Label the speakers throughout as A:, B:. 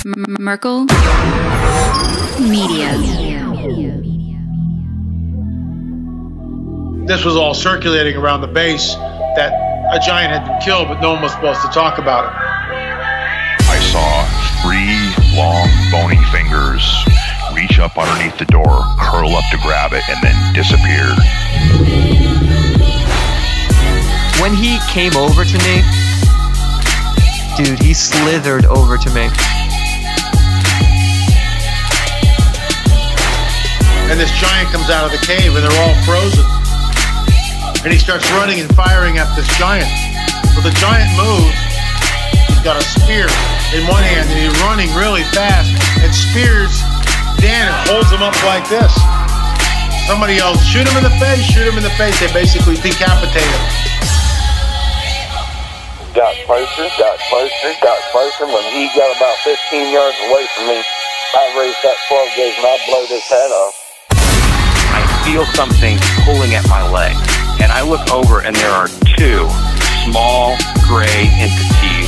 A: Merkel Media.
B: This was all circulating around the base that a giant had been killed, but no one was supposed to talk about it.
C: I saw 3 long, bony fingers reach up underneath the door, curl up to grab it, and then disappear.
D: When he came over to me, dude, he slithered over to me.
B: And this giant comes out of the cave, and they're all frozen. And he starts running and firing at this giant. Well, the giant moves. He's got a spear in one hand, and he's running really fast and spears Dan and holds him up like this. Somebody yells, shoot him in the face, shoot him in the face. They basically decapitate him.
E: Got closer. When he got about 15 yards away from me, I raised that 12 gauge and I blowed his head off.
F: I feel something pulling at my leg, and I look over and there are 2 small gray entities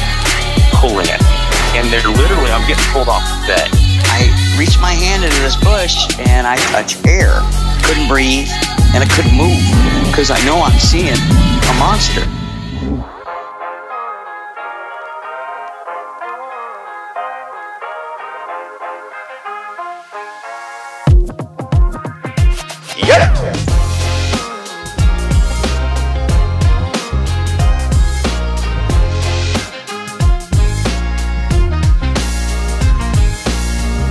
F: pulling at me. And they're literally, I'm getting pulled off the bed.
G: I reached my hand into this bush and I touched air. Couldn't breathe and I couldn't move because I know I'm seeing a monster.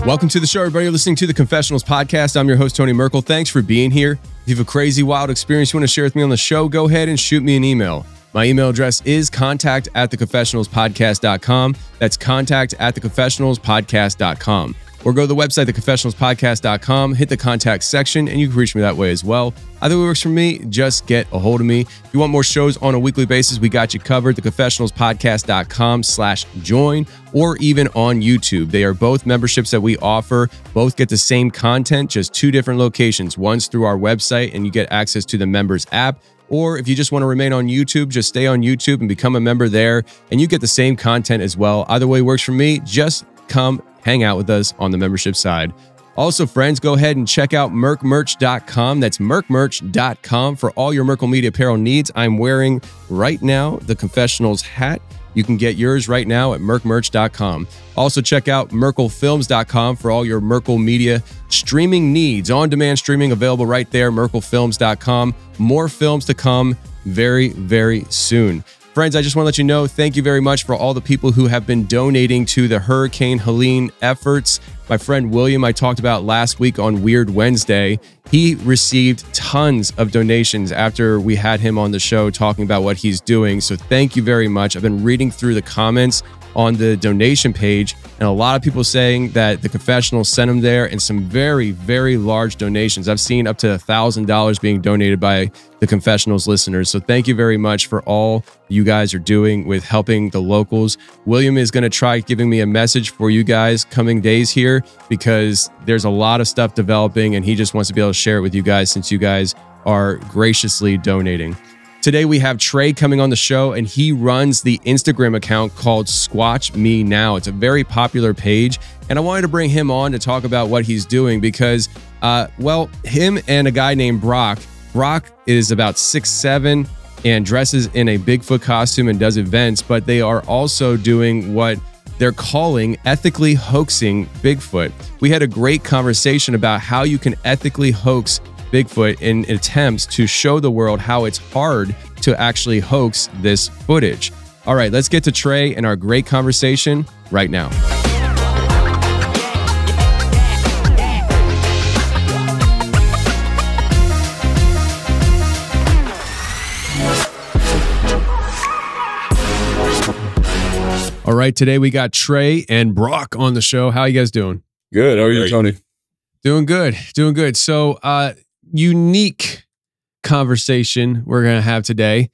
H: Welcome to the show, everybody. You're listening to the Confessionals podcast. I'm your host, Tony Merkel. Thanks for being here. If you have a crazy, wild experience you want to share with me on the show, go ahead and shoot me an email. My email address is contact@theconfessionalspodcast.com. That's contact@theconfessionalspodcast.com. Or go to the website, theconfessionalspodcast.com, hit the contact section, and you can reach me that way as well. Either way works for me, just get a hold of me. If you want more shows on a weekly basis, we got you covered, theconfessionalspodcast.com/join, or even on YouTube. They are both memberships that we offer. Both get the same content, just 2 different locations. One's through our website, and you get access to the Members App. Or if you just want to remain on YouTube, just stay on YouTube and become a member there, and you get the same content as well. Either way works for me. Just come hang out with us on the membership side. Also, friends, go ahead and check out merkmerch.com. That's merkmerch.com for all your Merkel Media apparel needs. I'm wearing right now the Confessionals hat. You can get yours right now at merkmerch.com. Also, check out merkelfilms.com for all your Merkel Media streaming needs. On-demand streaming available right there, merkelfilms.com. More films to come very, very soon. Friends, I just want to let you know, thank you very much for all the people who have been donating to the Hurricane Helene efforts. My friend William, I talked about last week on Weird Wednesday. He received tons of donations after we had him on the show talking about what he's doing. So thank you very much. I've been reading through the comments on the donation page, and a lot of people saying that the Confessionals sent them there, and some very, very large donations. I've seen up to $1,000 being donated by the Confessionals listeners. So thank you very much for all you guys are doing with helping the locals. William is going to try giving me a message for you guys coming days here, because there's a lot of stuff developing, and he just wants to be able to share it with you guys since you guys are graciously donating. Today we have Trey coming on the show, and he runs the Instagram account called Squatch Me Now. It's a very popular page, and I wanted to bring him on to talk about what he's doing because, him and a guy named Brock is about 6'7" and dresses in a Bigfoot costume and does events, but they are also doing what they're calling ethically hoaxing Bigfoot. We had a great conversation about how you can ethically hoax Bigfoot in attempts to show the world how it's hard to actually hoax this footage. All right, let's get to Trey and our great conversation right now. All right, today we got Trey and Brock on the show. How are you guys doing?
I: Good. How are you, Tony?
H: Doing good. So, unique conversation we're going to have today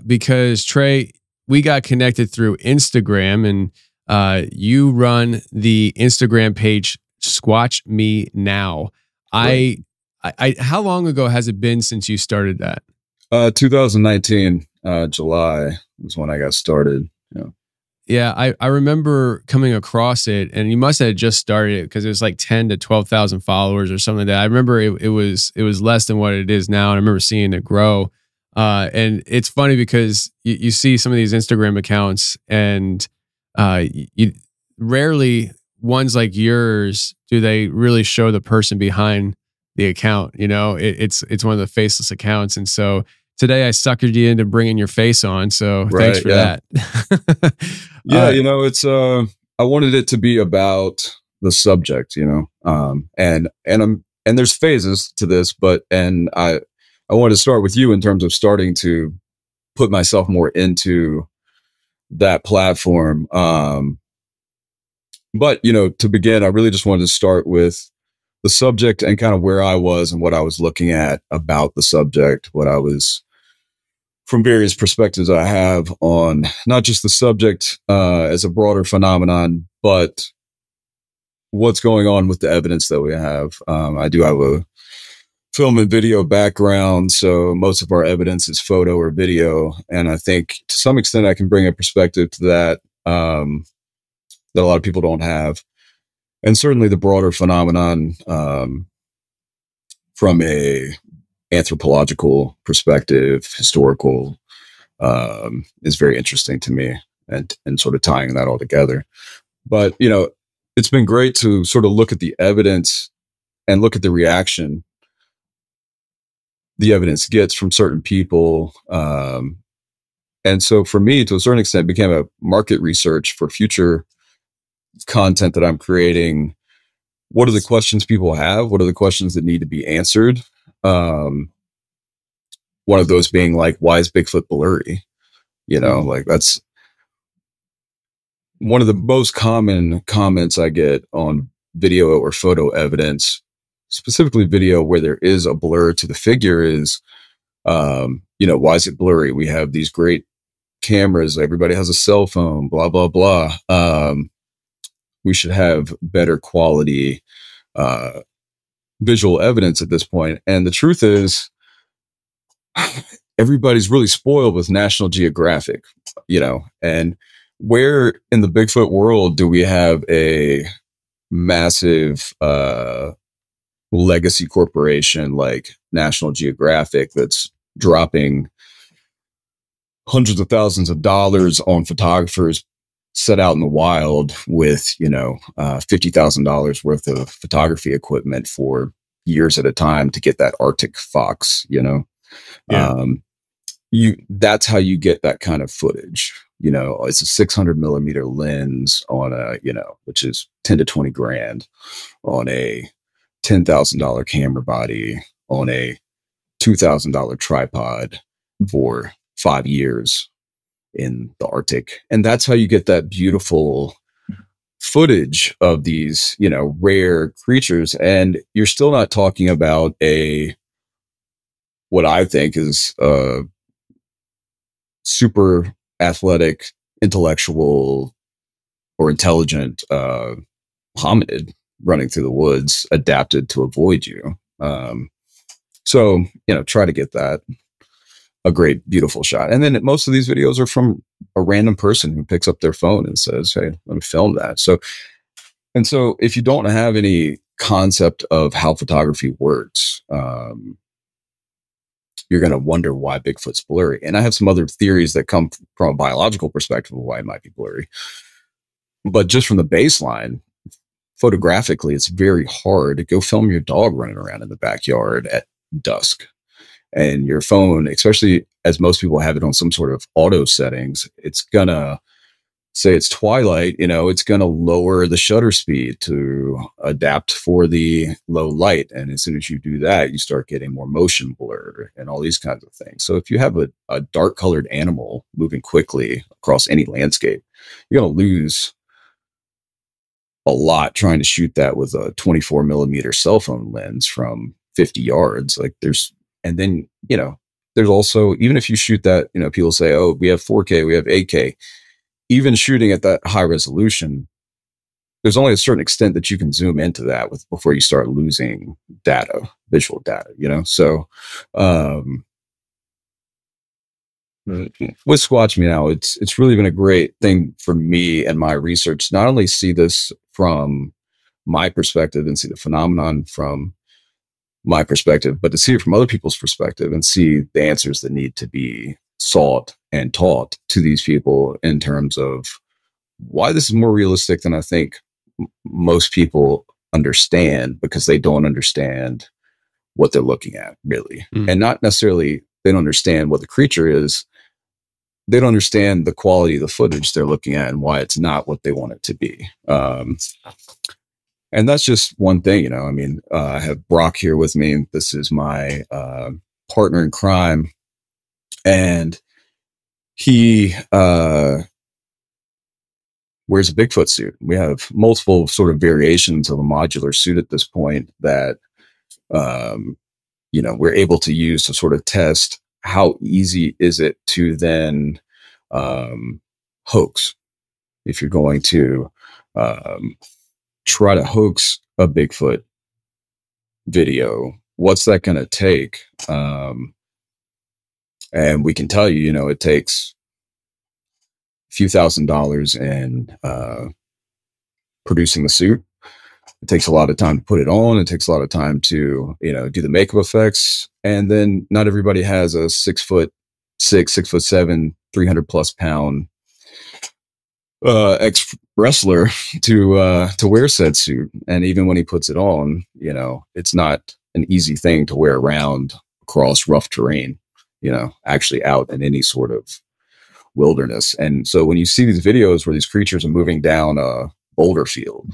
H: because, Trey, we got connected through Instagram, and you run the Instagram page Squatch Me Now. Right. How long ago has it been since you started that?
I: 2019, July was when I got started. Yeah.
H: Yeah, I remember coming across it, and you must have just started it because it was like 10 to 12,000 followers or something like that. I remember it was less than what it is now, and I remember seeing it grow. And it's funny because you see some of these Instagram accounts, and you rarely ones like yours do they really show the person behind the account. You know, it's one of the faceless accounts, and so today I suckered you into bringing your face on. So thanks for that.
I: Yeah, you know, it's I wanted it to be about the subject, you know, and there's phases to this, but I wanted to start with you in terms of starting to put myself more into that platform. But you know, to begin, I really just wanted to start with the subject and kind of where I was and what I was looking at about the subject, what I was from various perspectives I have on not just the subject as a broader phenomenon, but what's going on with the evidence that we have. I do have a film and video background, so most of our evidence is photo or video. And I think to some extent I can bring a perspective to that that a lot of people don't have. And certainly the broader phenomenon from a anthropological perspective, historical, is very interesting to me, and sort of tying that all together. But, you know, it's been great to sort of look at the evidence and look at the reaction the evidence gets from certain people. And so for me, to a certain extent, it became a market research for future content that I'm creating. What are the questions people have? What are the questions that need to be answered? One of those being like, why is Bigfoot blurry? You know, like that's one of the most common comments I get on video or photo evidence, specifically video where there is a blur to the figure is, you know, why is it blurry? We have these great cameras. Everybody has a cell phone, blah, blah, blah. We should have better quality, visual evidence at this point. And the truth is, everybody's really spoiled with National Geographic, you know, and where in the Bigfoot world do we have a massive legacy corporation like National Geographic that's dropping hundreds of thousands of dollars on photographers set out in the wild with, you know, $50,000 worth of photography equipment for years at a time to get that Arctic fox, you know? Yeah. That's how you get that kind of footage. You know, it's a 600 millimeter lens on a, you know, which is 10 to 20 grand on a $10,000 camera body on a $2,000 tripod for 5 years in the Arctic. And that's how you get that beautiful footage of these, you know, rare creatures. And you're still not talking about what I think is a super athletic, intellectual, or intelligent hominid running through the woods, adapted to avoid you. So, you know, try to get that a great, beautiful shot. And then most of these videos are from a random person who picks up their phone and says, hey, let me film that. So if you don't have any concept of how photography works, you're going to wonder why Bigfoot's blurry. And I have some other theories that come from a biological perspective of why it might be blurry. But just from the baseline, photographically, it's very hard to go film your dog running around in the backyard at dusk. And your phone, especially as most people have it on some sort of auto settings, it's going to say it's twilight, you know, it's going to lower the shutter speed to adapt for the low light. And as soon as you do that, you start getting more motion blur and all these kinds of things. So if you have a dark colored animal moving quickly across any landscape, you're going to lose a lot trying to shoot that with a 24 millimeter cell phone lens from 50 yards. Like and then, you know, there's also, even if you shoot that, you know, people say, oh, we have 4K, we have 8K. Even shooting at that high resolution, there's only a certain extent that you can zoom into that before you start losing data, visual data, you know? So, with Squatch Me Now, it's really been a great thing for me and my research. Not only see this from my perspective and see the phenomenon from my perspective, but to see it from other people's perspective and see the answers that need to be sought and taught to these people in terms of why this is more realistic than I think most people understand, because they don't understand what they're looking at, really. And not necessarily they don't understand what the creature is. They don't understand the quality of the footage they're looking at and why it's not what they want it to be. And that's just one thing, I mean, I have Brock here with me. This is my partner in crime. And he wears a Bigfoot suit. We have multiple sort of variations of a modular suit at this point that, we're able to use to sort of test how easy is it to then hoax. If you're going to try to hoax a Bigfoot video, what's that going to take? And we can tell you, it takes a few $1,000s in producing the suit. It takes a lot of time to put it on. It takes a lot of time to, do the makeup effects. And then not everybody has a 6'6", 6'7", 300+ pound ex wrestler to wear said suit. And even when he puts it on, it's not an easy thing to wear around across rough terrain, actually out in any sort of wilderness. And so when you see these videos where these creatures are moving down a boulder field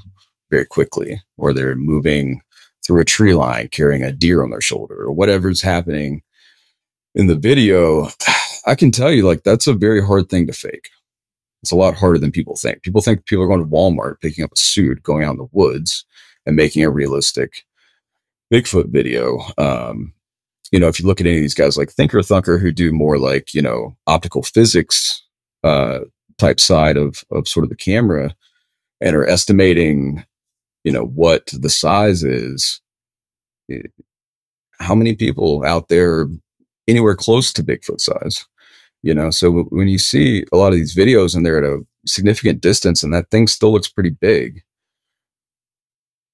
I: very quickly, or they're moving through a tree line carrying a deer on their shoulder, or whatever's happening in the video, I can tell you, that's a very hard thing to fake. It's a lot harder than people think. People think people are going to Walmart, picking up a suit, going out in the woods and making a realistic Bigfoot video. If you look at any of these guys like Thinker Thunker, who do more optical physics type side of sort of the camera and are estimating, what the size is, how many people out there anywhere close to Bigfoot size? So when you see a lot of these videos and they're at a significant distance and that thing still looks pretty big,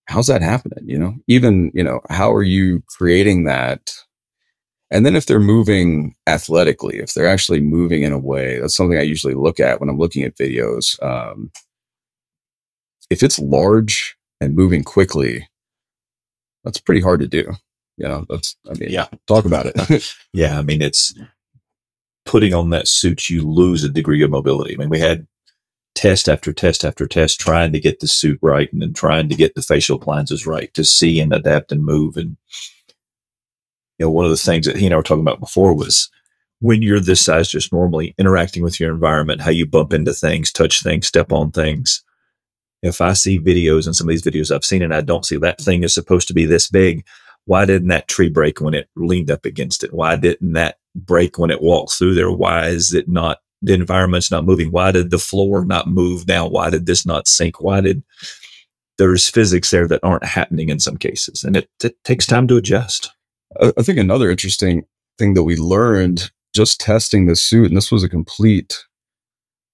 I: how's that happening? Even, how are you creating that? And then if they're moving athletically, if they're actually moving in a way, that's something I usually look at when I'm looking at videos. If it's large and moving quickly, that's pretty hard to do. Talk about it.
J: Yeah. I mean, it's putting on that suit, you lose a degree of mobility. I mean, we had test after test after test trying to get the suit right and then trying to get the facial appliances right to see and adapt and move. And, one of the things that he and I were talking about before was when you're this size, just normally interacting with your environment, how you bump into things, touch things, step on things. If I see videos and some of these videos I've seen and I don't see that thing is supposed to be this big, why didn't that tree break when it leaned up against it? Why didn't that break when it walked through there? Why is it not, the environment's not moving? Why did the floor not move down? Why did this not sink? There's physics there that aren't happening in some cases, and it takes time to adjust.
I: I think another interesting thing that we learned just testing the suit, and this was a complete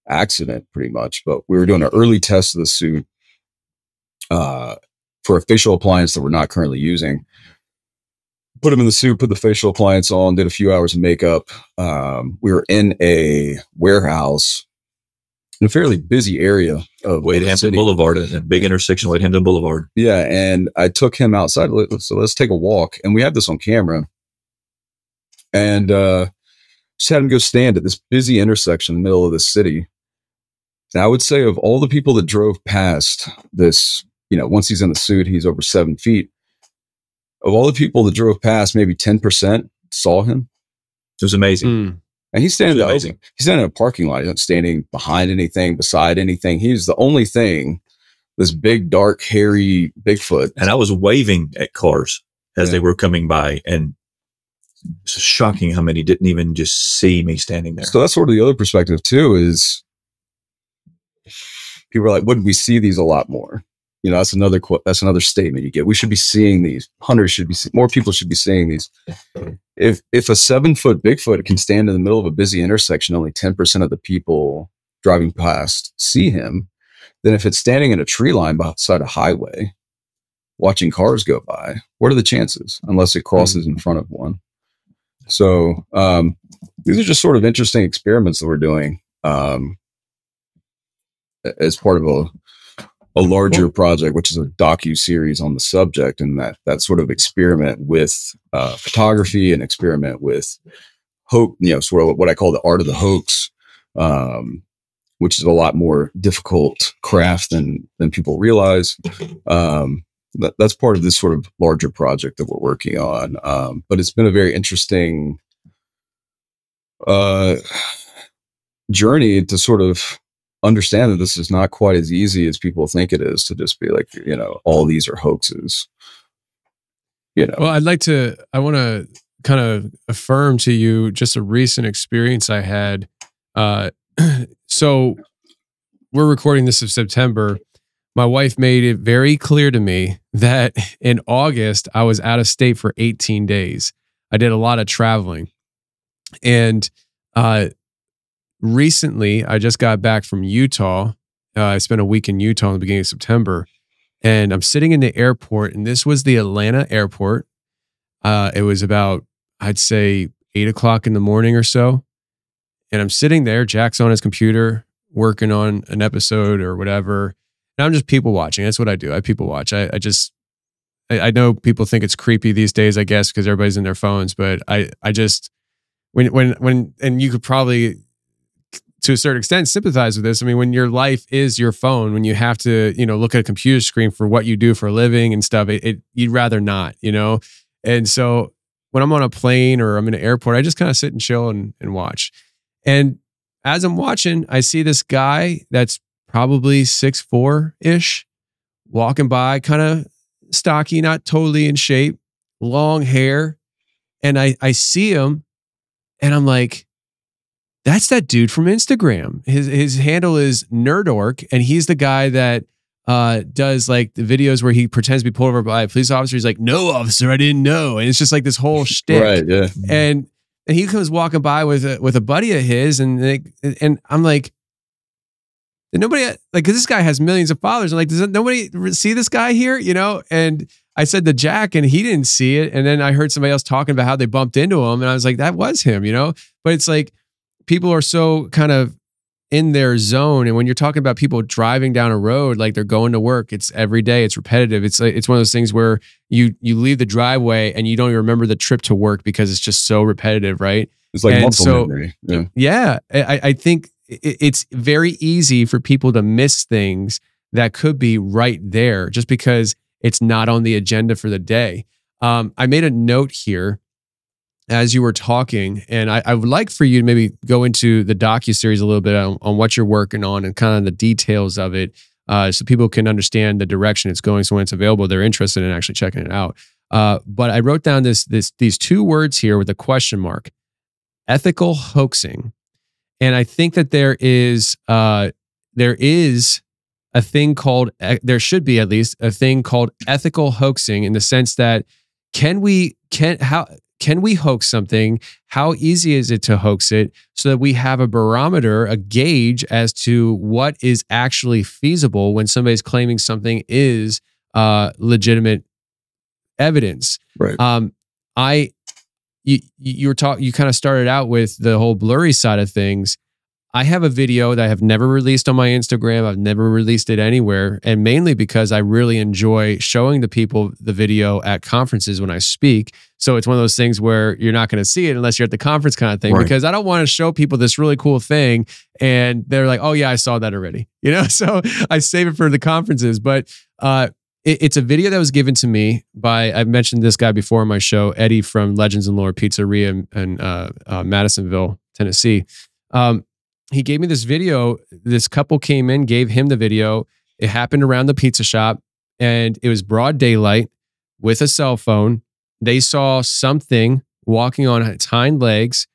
I: accident pretty much, but we were doing an early test of the suit for a facial appliance that we're not currently using. Put him in the suit, put the facial appliance on, did a few hours of makeup. We were in a warehouse in a fairly busy area of
J: Wade Hampton Boulevard, a big intersection, Wade Hampton Boulevard.
I: Yeah. And I took him outside. So let's take a walk. And we have this on camera. And just had him go stand at this busy intersection in the middle of the city. And I would say of all the people that drove past this, once he's in the suit, he's over 7 feet. Of all the people that drove past, maybe 10% saw him.
J: It was amazing.
I: And he's standing in a parking lot. He's not standing behind anything, beside anything. He's the only thing, this big, dark, hairy Bigfoot.
J: And I was waving at cars as they were coming by, and it's shocking how many didn't even just see me standing there.
I: So that's sort of the other perspective too, is people are like, wouldn't we see these a lot more? that's another statement you get. We should be seeing these. Hunters should be more people should be seeing these. If a 7-foot Bigfoot can stand in the middle of a busy intersection, only 10% of the people driving past see him. Then if it's standing in a tree line beside a highway, watching cars go by, what are the chances? Unless it crosses in front of one. So these are just sort of interesting experiments that we're doing as part of a larger project, which is a docu-series on the subject, and that sort of experiment with photography and experiment with hoax, sort of what I call the art of the hoax, which is a lot more difficult craft than people realize. That's part of this sort of larger project that we're working on. But it's been a very interesting journey to sort of understand that this is not quite as easy as people think it is, to just be like, all these are hoaxes.
K: Well, I want to kind of affirm to you just a recent experience I had. So we're recording this in September. My wife made it very clear to me that in August, I was out of state for 18 days. I did a lot of traveling. And recently, I just got back from Utah. I spent a week in Utah in the beginning of September. And I'm sitting in the airport, and this was the Atlanta airport. It was about, I'd say, 8 o'clock in the morning or so. And I'm sitting there, Jack's on his computer, working on an episode or whatever. And I'm just people watching. That's what I do. I people watch. I know people think it's creepy these days, I guess, because everybody's in their phones. But I just, when, and you could probably, to a certain extent, sympathize with this. I mean, when your life is your phone, when you have to, look at a computer screen for what you do for a living and stuff, you'd rather not, And so when I'm on a plane or I'm in an airport, I just kind of sit and chill and watch. And as I'm watching, I see this guy that's probably 6'4"-ish, walking by, kind of stocky, not totally in shape, long hair. And I see him and I'm like, that's that dude from Instagram. His handle is Nerdork, and he's the guy that does like the videos where he pretends to be pulled over by a police officer. He's like, "No, officer, I didn't know." And it's just like this whole shtick.
I: Right, yeah.
K: And he comes walking by with a buddy of his, and I'm like, did nobody, like, 'cause this guy has millions of followers. I'm like, does nobody see this guy here? And I said to Jack, and he didn't see it. And then I heard somebody else talking about how they bumped into him, and I was like, that was him, But it's like, people are so kind of in their zone. And when you're talking about people driving down a road, like they're going to work, it's every day, it's repetitive. It's like, it's one of those things where you leave the driveway and you don't even remember the trip to work because it's just so repetitive, right?
I: It's like muscle memory.
K: Yeah. I think it's very easy for people to miss things that could be right there just because it's not on the agenda for the day. I made a note here as you were talking, and I would like for you to maybe go into the docuseries a little bit on what you're working on and kind of the details of it, so people can understand the direction it's going. So when it's available, they're interested in actually checking it out. But I wrote down these two words here with a question mark: ethical hoaxing. And I think that there is a thing called, there should be at least a thing called ethical hoaxing, in the sense that can we hoax something? How easy is it to hoax it, so that we have a barometer, a gauge as to what is actually feasible when somebody's claiming something is legitimate evidence.
I: Right.
K: You kind of started out with the whole blurry side of things. I have a video that I have never released on my Instagram. I've never released it anywhere. And mainly because I really enjoy showing the people the video at conferences when I speak. So it's one of those things where you're not going to see it unless you're at the conference kind of thing, right? Because I don't want to show people this really cool thing and they're like, oh yeah, I saw that already. So I save it for the conferences. But it's a video that was given to me by, I've mentioned this guy before on my show, Eddie from Legends and Lore Pizzeria in Madisonville, Tennessee. He gave me this video. This couple came in, gave him the video. It happened around the pizza shop, and it was broad daylight with a cell phone. They saw something walking on its hind legs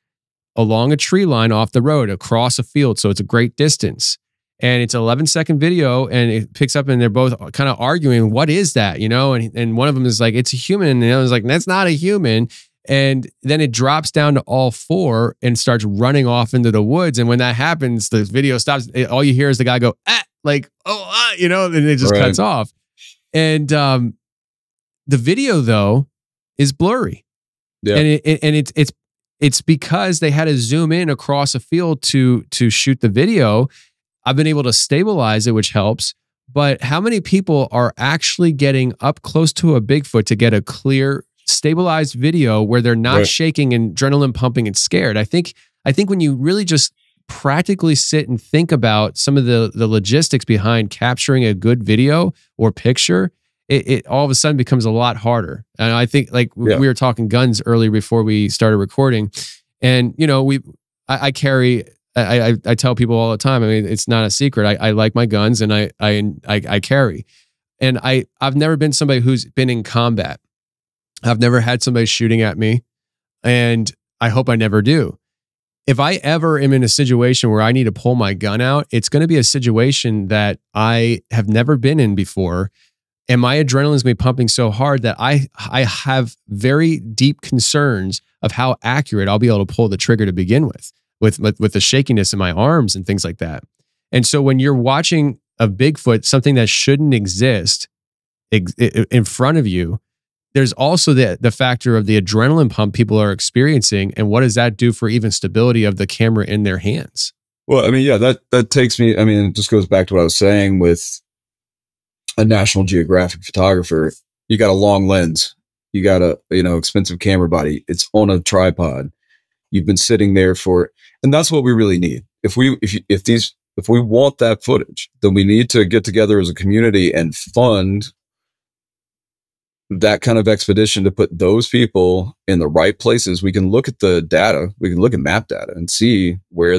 K: along a tree line off the road, across a field. So it's a great distance. And it's an 11-second video, and it picks up, and they're both kind of arguing, what is that, you know? And one of them is like, it's a human. And the other was like, that's not a human. And then it drops down to all four and starts running off into the woods. And when that happens, the video stops. All you hear is the guy go, like, you know, and it just cuts off. And the video, though, is blurry. Yeah. And it's because they had to zoom in across a field to shoot the video. I've been able to stabilize it, which helps. But how many people are actually getting up close to a Bigfoot to get a clear, stabilized video where they're not shaking and adrenaline pumping and scared? I think when you really just practically sit and think about some of the logistics behind capturing a good video or picture, it all of a sudden becomes a lot harder. And I think, like, we were talking guns earlier before we started recording, and you know, I carry. I tell people all the time. I mean, it's not a secret. I like my guns, and I carry. And I've never been somebody who's been in combat. I've never had somebody shooting at me, and I hope I never do. If I ever am in a situation where I need to pull my gun out, it's going to be a situation that I have never been in before. And my adrenaline is going to be pumping so hard that I have very deep concerns of how accurate I'll be able to pull the trigger to begin with the shakiness in my arms and things like that. And so when you're watching a Bigfoot, something that shouldn't exist in front of you, there's also the factor of the adrenaline pump people are experiencing. And what does that do for even stability of the camera in their hands?
I: Well, I mean, yeah, that takes me, I mean, it just goes back to what I was saying with a National Geographic photographer. You got a long lens, you got a, you know, expensive camera body. It's on a tripod. You've been sitting there and that's what we really need. If we want that footage, then we need to get together as a community and fund that kind of expedition to put those people in the right places. We can look at the data, we can look at map data and see where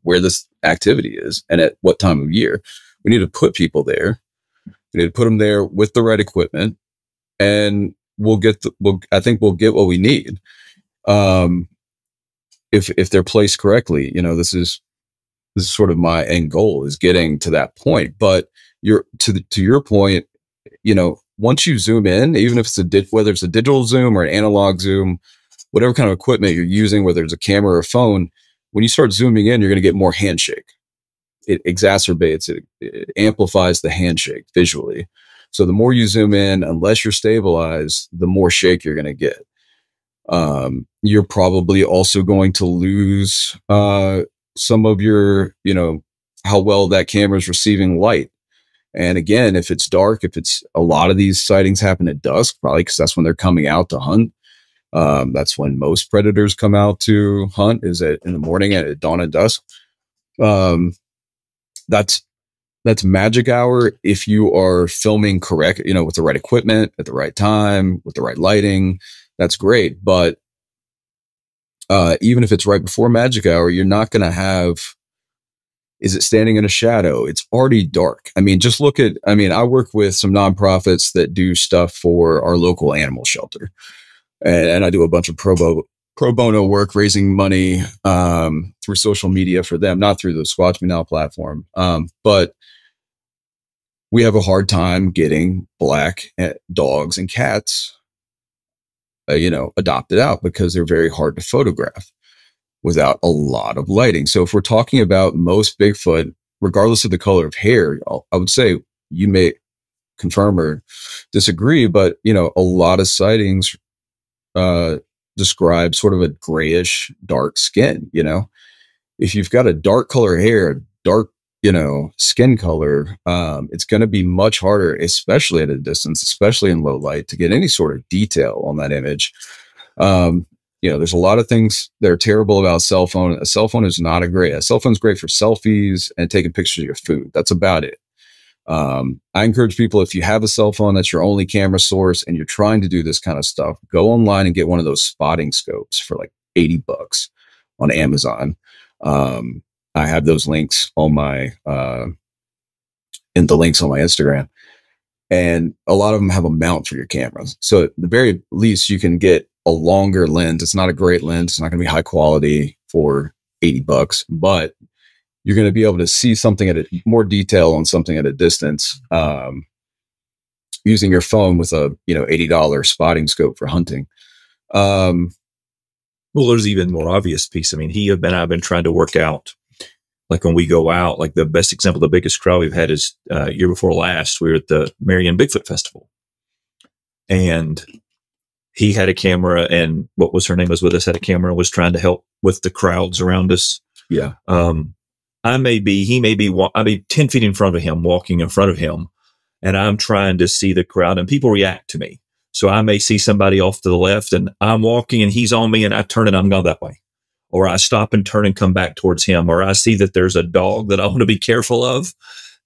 I: where this activity is and at what time of year. We need to put people there. We need to put them there with the right equipment, and I think we'll get what we need. If they're placed correctly, you know, this is sort of my end goal, is getting to that point. But to your point, you know, once you zoom in, even if it's whether it's a digital zoom or an analog zoom, whatever kind of equipment you're using, whether it's a camera or a phone, when you start zooming in, you're going to get more handshake. It exacerbates it. It amplifies the handshake visually. So the more you zoom in, unless you're stabilized, the more shake you're going to get. You're probably also going to lose some of your, you know, how well that camera is receiving light. And again, if it's dark, a lot of these sightings happen at dusk, probably because that's when they're coming out to hunt. That's when most predators come out to hunt, is in the morning at dawn and dusk. That's magic hour if you are filming correct, you know, with the right equipment at the right time, with the right lighting. That's great. But even if it's right before magic hour, you're not going to have, is it standing in a shadow? It's already dark. I mean, just look at, I work with some nonprofits that do stuff for our local animal shelter. And I do a bunch of pro bono work, raising money through social media for them, not through the Squatch Me Now platform. But we have a hard time getting black dogs and cats adopted out because they're very hard to photograph without a lot of lighting. So if we're talking about most Bigfoot, regardless of the color of hair, I would say, you may confirm or disagree, but, a lot of sightings describe sort of a grayish dark skin. If you've got a dark color hair, dark, skin color, it's going to be much harder, especially at a distance, especially in low light, to get any sort of detail on that image. There's a lot of things that are terrible about a cell phone. A cell phone is not a cell phone's great for selfies and taking pictures of your food. That's about it. I encourage people, if you have a cell phone that's your only camera source and you're trying to do this kind of stuff, go online and get one of those spotting scopes for like $80 on Amazon. I have those links on my, in the links on my Instagram, and a lot of them have a mount for your cameras. So at the very least, you can get a longer lens. It's not a great lens. It's not going to be high quality for $80, but you're going to be able to see something at more detail on something at a distance, using your phone with a, $80 spotting scope for hunting.
J: Well, there's even more obvious piece. I mean, I've been trying to work out, like when we go out, like the best example, the biggest crowd we've had is year before last, we were at the Marion Bigfoot Festival, and he had a camera, and what was her name was with us, had a camera, was trying to help with the crowds around us.
I: Yeah.
J: He may be 10 feet in front of him, walking in front of him, and I'm trying to see the crowd, and people react to me. So I may see somebody off to the left, and I'm walking and he's on me, and I turn and I'm going that way. Or I stop and turn and come back towards him. Or I see that there's a dog that I want to be careful of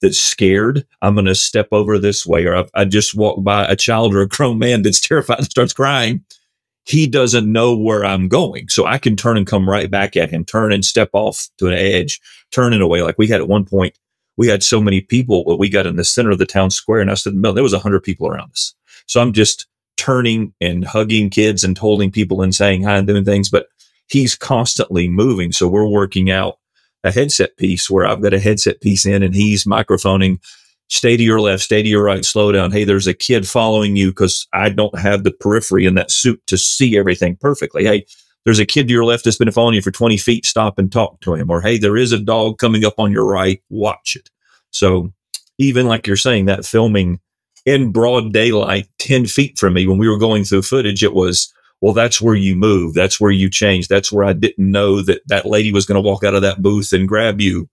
J: that's scared. I'm going to step over this way. Or I just walk by a child or a grown man that's terrified and starts crying. He doesn't know where I'm going. So I can turn and come right back at him, turn and step off to an edge, turn it away. Like we had at one point, we had so many people, we got in the center of the town square, and I stood in the middle. There was 100 people around us. So I'm just turning and hugging kids and holding people and saying hi and doing things, but he's constantly moving. So we're working out a headset piece where I've got a headset piece in, and he's microphoning, stay to your left, stay to your right, slow down. Hey, there's a kid following you because I don't have the periphery in that suit to see everything perfectly. Hey, there's a kid to your left that's been following you for 20 feet. Stop and talk to him. Or, hey, there is a dog coming up on your right. Watch it. So even like you're saying, that filming in broad daylight, 10 feet from me, when we were going through footage, it was, well, that's where you move. That's where you change. That's where I didn't know that lady was going to walk out of that booth and grab you.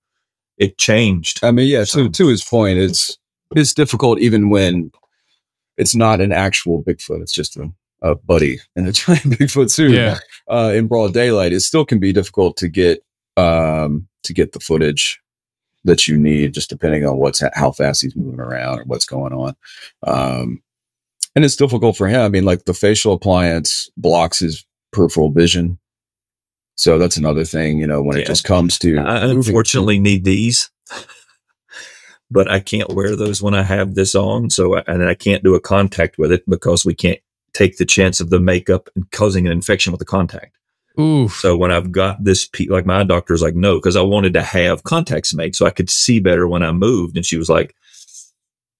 J: It changed.
I: I mean, yeah, so to his point, it's difficult even when it's not an actual Bigfoot. It's just a buddy in a giant Bigfoot suit.
K: Yeah.
I: In broad daylight, it still can be difficult to get the footage that you need, just depending on how fast he's moving around or what's going on. And it's difficult for him. I mean, like the facial appliance blocks his peripheral vision. So that's another thing, when it just comes to.
J: I unfortunately need these, but I can't wear those when I have this on. And I can't do a contact with it because we can't take the chance of the makeup and causing an infection with the contact.
K: Ooh.
J: So when I've got this, like my doctor's like, no, because I wanted to have contacts made so I could see better when I moved. And she was like,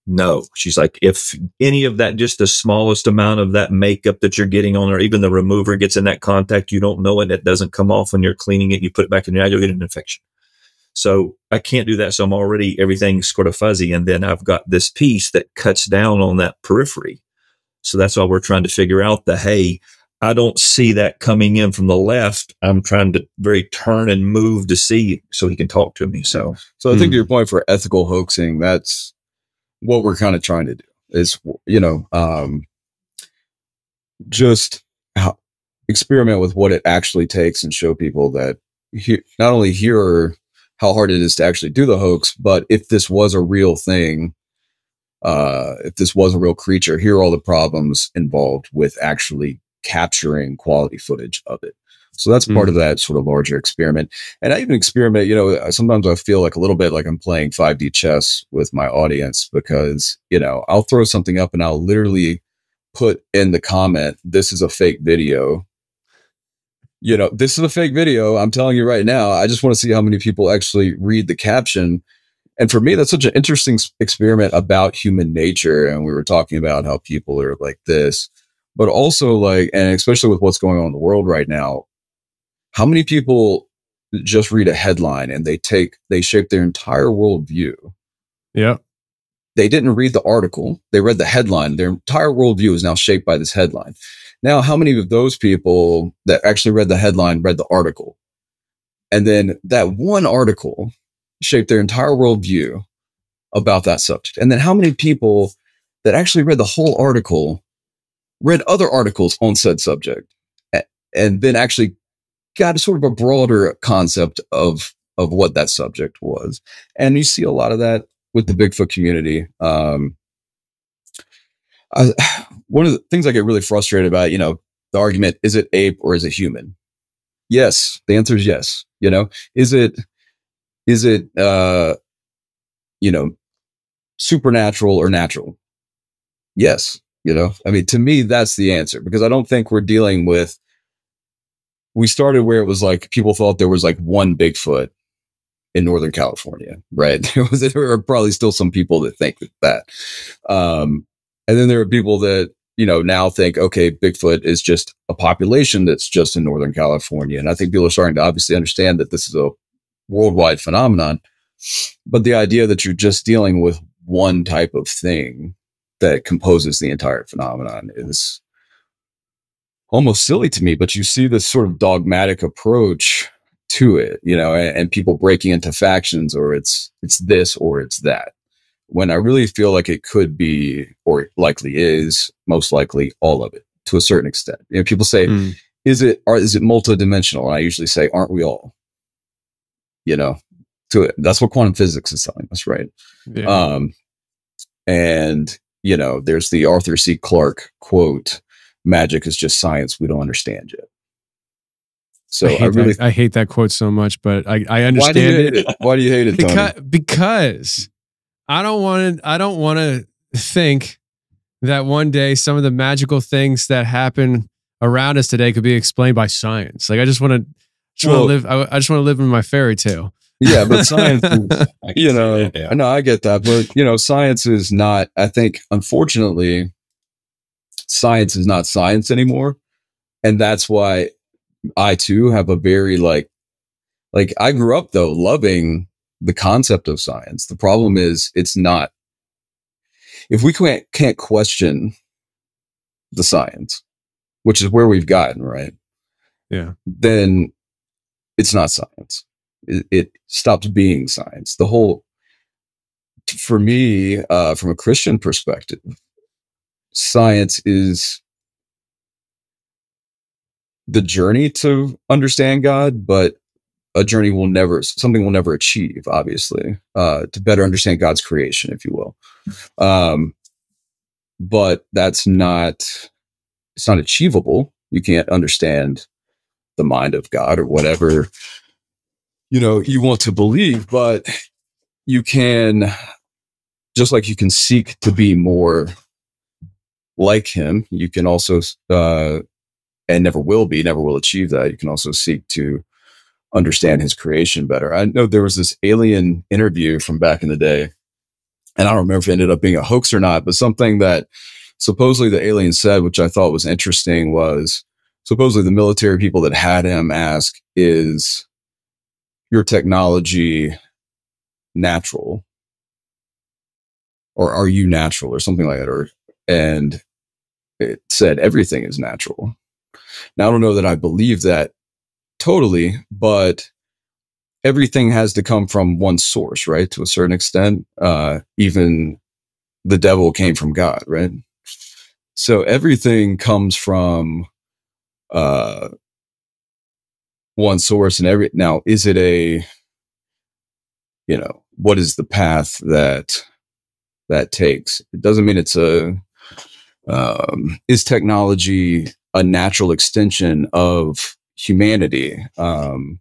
J: no. She's like, if any of that, just the smallest amount of that makeup that you're getting on, or even the remover gets in that contact, you don't know it, it doesn't come off when you're cleaning it, you put it back in your eye, you'll get an infection. So I can't do that. So I'm already, everything's sort of fuzzy. And then I've got this piece that cuts down on that periphery. So that's why we're trying to figure out hey, I don't see that coming in from the left. I'm trying to very turn and move to see so he can talk to me. So
I: I think to your point for ethical hoaxing, that's what we're kind of trying to do is, just experiment with what it actually takes and show people that not only hear how hard it is to actually do the hoax, but if this was a real thing, if this was a real creature, here are all the problems involved with actually capturing quality footage of it. So that's part of that sort of larger experiment. And I even experiment, sometimes I feel like a little bit like I'm playing 5D chess with my audience because, I'll throw something up and I'll literally put in the comment, this is a fake video. This is a fake video. I'm telling you right now, I just want to see how many people actually read the caption. And for me, that's such an interesting experiment about human nature. And we were talking about how people are like this, but also and especially with what's going on in the world right now, how many people just read a headline and they shape their entire worldview?
K: Yeah.
I: They didn't read the article. They read the headline. Their entire worldview is now shaped by this headline. Now, how many of those people that actually read the headline, read the article? And then that one article shaped their entire worldview about that subject. And then how many people that actually read the whole article, read other articles on said subject, and then actually got a sort of a broader concept of what that subject was. And you see a lot of that with the Bigfoot community. One of the things I get really frustrated about, the argument, is it ape or is it human? Yes. The answer is yes. Is it supernatural or natural? Yes. I mean, to me, that's the answer, because I don't think we're dealing with, we started where it was like people thought there was like one Bigfoot in Northern California, right? There are probably still some people that think that. And then there are people that, now think, okay, Bigfoot is just a population that's just in Northern California. And I think people are starting to obviously understand that this is a worldwide phenomenon. But the idea that you're just dealing with one type of thing that composes the entire phenomenon is almost silly to me. But you see this sort of dogmatic approach to it, and people breaking into factions, or it's this or it's that, when I really feel like it could be, or likely is, most likely all of it to a certain extent. People say, is it multidimensional? And I usually say, aren't we all? That's what quantum physics is telling us, right?
K: Yeah.
I: And there's the Arthur C. Clarke quote, "Magic is just science we don't understand yet." So
K: I hate that quote so much, but I understand it.
I: Why do you hate it, Tony?
K: Because I don't want to think that one day some of the magical things that happen around us today could be explained by science. Like I just want to live. I just want to live in my fairy tale.
I: Yeah, but science, no, I get that. But, science is not, I think, unfortunately, science is not science anymore. And that's why I, too, have a very, I grew up, though, loving the concept of science. The problem is it's not, if we can't question the science, which is where we've gotten, right?
K: Yeah.
I: Then it's not science. It stops being science. For me, from a Christian perspective, science is the journey to understand God, but something will never achieve, obviously, to better understand God's creation, if you will. But it's not achievable. You can't understand the mind of God or whatever you want to believe, but you can, just like you can seek to be more like him, you can also, and never will achieve that. You can also seek to understand his creation better. I know there was this alien interview from back in the day, and I don't remember if it ended up being a hoax or not, but something that supposedly the alien said, which I thought was interesting, was supposedly the military people that had him ask, is your technology natural, or are you natural, or something like that, and it said everything is natural. Now I don't know that I believe that totally, but everything has to come from one source, right? To a certain extent, even the devil came from God, right? So everything comes from one source, and now is it what is the path that takes? It doesn't mean it's is technology a natural extension of humanity? And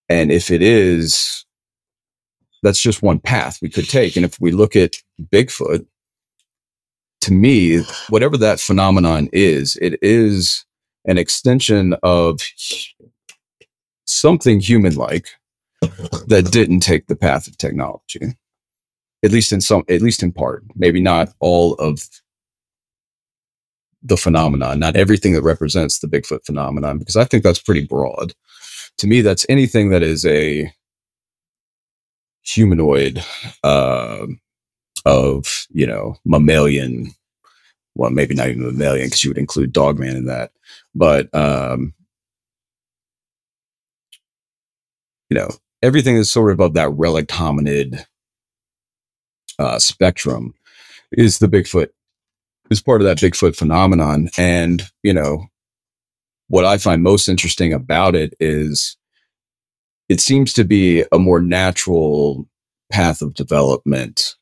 I: if it is, that's just one path we could take. And if we look at Bigfoot, to me, whatever that phenomenon is, it is an extension of something human-like that didn't take the path of technology, at least in part. Maybe not all of the phenomenon, not everything that represents the Bigfoot phenomenon, because I think that's pretty broad. To me, that's anything that is a humanoid of mammalian. Well, maybe not even mammalian, because you would include Dogman in that. But, everything is sort of that relict hominid spectrum is part of that Bigfoot phenomenon. And, what I find most interesting about it is it seems to be a more natural path of development.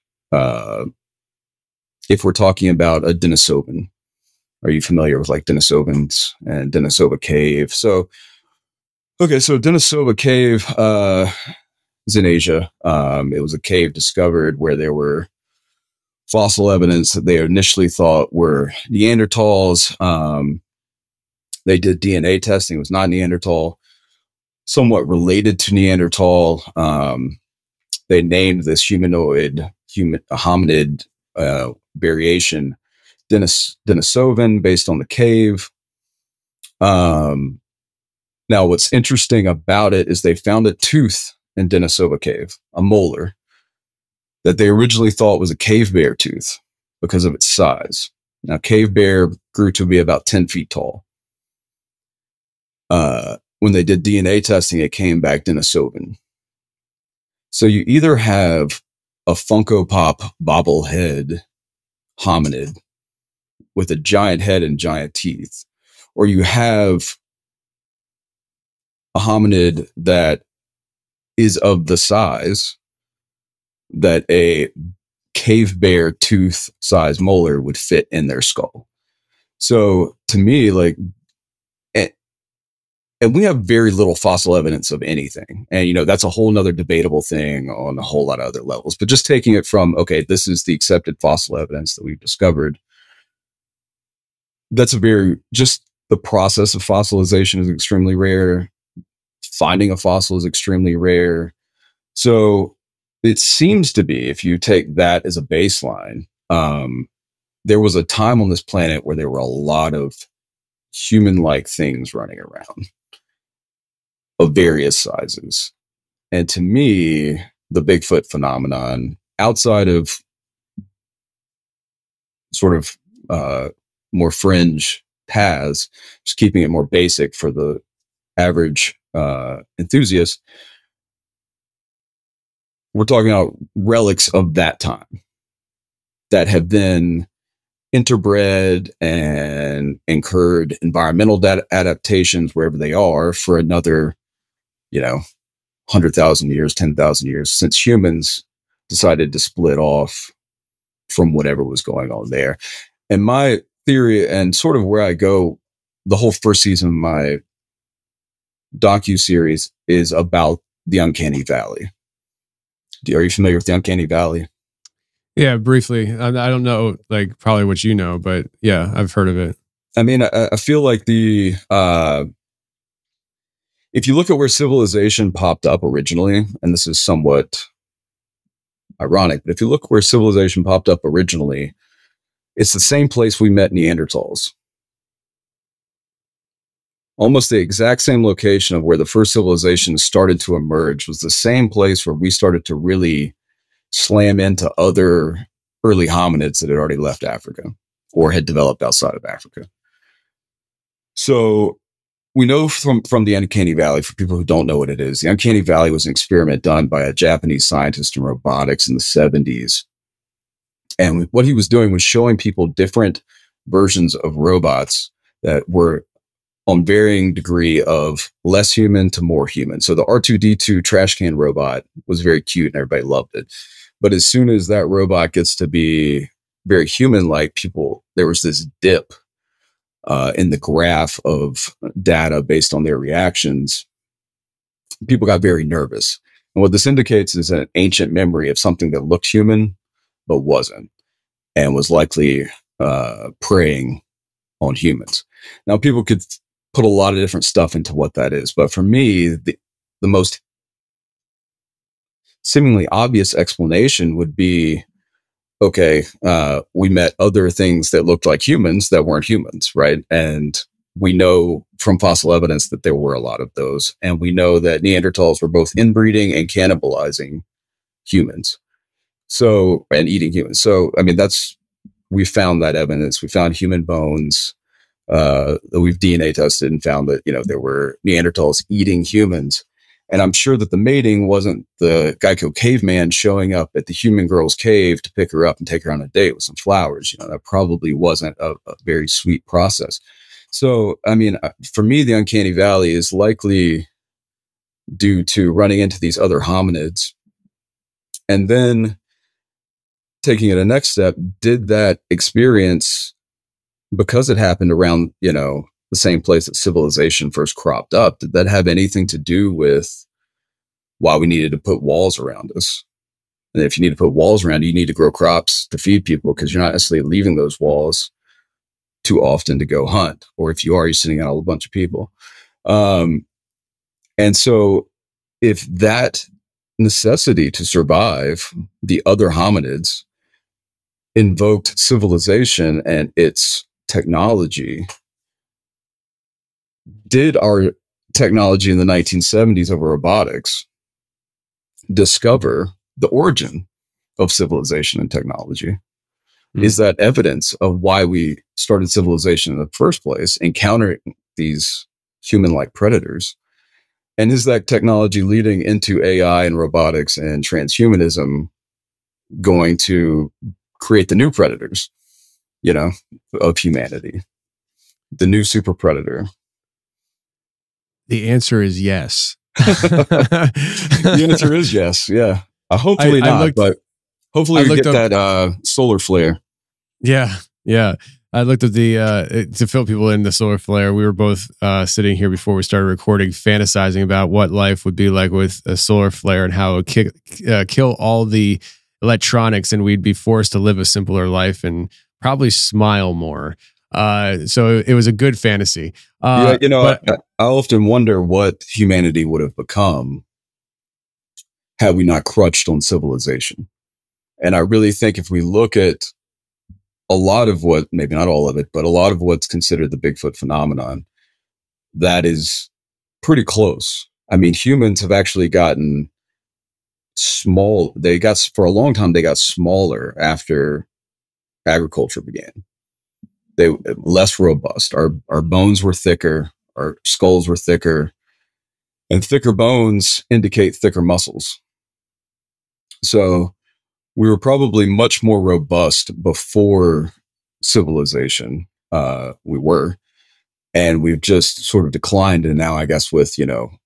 I: If we're talking about a Denisovan, are you familiar with Denisovans and Denisova Cave? So Denisova Cave is in Asia. It was a cave discovered where there were fossil evidence that they initially thought were Neanderthals. They did DNA testing; it was not Neanderthal. somewhat related to Neanderthal. They named this hominid variation Denisovan based on the cave. Now, what's interesting about it is they found a tooth in Denisova Cave, a molar, that they originally thought was a cave bear tooth because of its size. Now, cave bear grew to be about 10 feet tall. When they did DNA testing, it came back Denisovan. So you either have a Funko Pop bobblehead hominid with a giant head and giant teeth, or you have a hominid that is of the size that a cave bear tooth size molar would fit in their skull. So to me, like, and we have very little fossil evidence of anything. And, you know, that's a whole nother debatable thing on a whole lot of other levels. But just taking it from, okay, this is the accepted fossil evidence that we've discovered. That's just the process of fossilization is extremely rare. Finding a fossil is extremely rare. So it seems to be, if you take that as a baseline, there was a time on this planet where there were a lot of human-like things running around of various sizes. And to me, the Bigfoot phenomenon, outside of sort of more fringe paths, just keeping it more basic for the average enthusiast, we're talking about relics of that time that have then interbred and incurred environmental adaptations wherever they are for another, 100,000 years, 10,000 years, since humans decided to split off from whatever was going on there. And my theory, and sort of where I go, the whole first season of my docu-series is about the Uncanny Valley. Are you familiar with the Uncanny Valley?
K: Yeah, briefly. I don't know, like, probably what you know, but yeah, I've heard of it.
I: I mean, I feel like if you look at where civilization popped up originally, and this is somewhat ironic, but if you look where civilization popped up originally, it's the same place we met Neanderthals. Almost the exact same location of where the first civilization started to emerge was the same place where we started to really slam into other early hominids that had already left Africa or had developed outside of Africa. So we know from the Uncanny Valley, for people who don't know what it is, the Uncanny Valley was an experiment done by a Japanese scientist in robotics in the 70s. And what he was doing was showing people different versions of robots that were on varying degree of less human to more human. So the R2-D2 trash can robot was very cute and everybody loved it. But as soon as that robot gets to be very human-like, there was this dip in the graph of data based on their reactions. People got very nervous. And what this indicates is an ancient memory of something that looked human, but wasn't, and was likely preying on humans. Now, people could put a lot of different stuff into what that is. But for me, the most seemingly obvious explanation would be, okay, we met other things that looked like humans that weren't humans, right? And we know from fossil evidence that there were a lot of those. And we know that Neanderthals were both inbreeding and cannibalizing humans. So, and eating humans. So, I mean, we found that evidence. We found human bones. We've DNA tested and found that, there were Neanderthals eating humans. And I'm sure that the mating wasn't the Geico caveman showing up at the human girl's cave to pick her up and take her on a date with some flowers. That probably wasn't a very sweet process. So, I mean, for me, the Uncanny Valley is likely due to running into these other hominids. And then taking it a next step, did that experience, because it happened around, the same place that civilization first cropped up, did that have anything to do with why we needed to put walls around us? And if you need to put walls around you, need to grow crops to feed people, because you're not necessarily leaving those walls too often to go hunt. Or if you are, you're sitting out a bunch of people. And so if that necessity to survive, the other hominids invoked civilization and its technology, did our technology in the 1970s of robotics discover the origin of civilization and technology? Is that evidence of why we started civilization in the first place, encountering these human-like predators? And is that technology leading into AI and robotics and transhumanism going to create the new predators, of humanity? The new super predator?
K: The answer is yes.
I: The answer is yes. Yeah. Hopefully not, but hopefully we get that solar flare.
K: Yeah. Yeah. I looked at to fill people in the solar flare. We were both sitting here before we started recording, fantasizing about what life would be like with a solar flare and how it would kill all the electronics, and we'd be forced to live a simpler life and probably smile more. So it was a good fantasy.
I: I often wonder what humanity would have become had we not crutched on civilization. And I really think if we look at a lot of what, maybe not all of it, but a lot of what's considered the Bigfoot phenomenon, that is pretty close. I mean, humans have actually gotten small. For a long time, they got smaller after agriculture began. They were less robust. Our bones were thicker. Our skulls were thicker. And thicker bones indicate thicker muscles. So we were probably much more robust before civilization. We were. And we've just sort of declined. And now I guess with,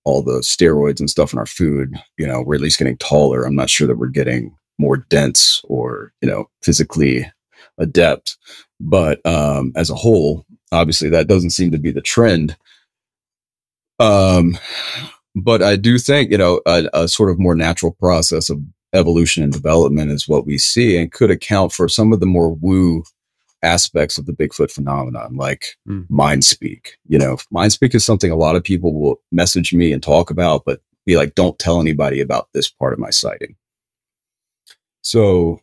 I: all the steroids and stuff in our food, we're at least getting taller. I'm not sure that we're getting more dense or, physically adept. But as a whole, obviously that doesn't seem to be the trend. But I do think, a sort of more natural process of evolution and development is what we see, and could account for some of the more woo aspects of the Bigfoot phenomenon, like mind speak. Mind speak is something a lot of people will message me and talk about, but be like, don't tell anybody about this part of my sighting. So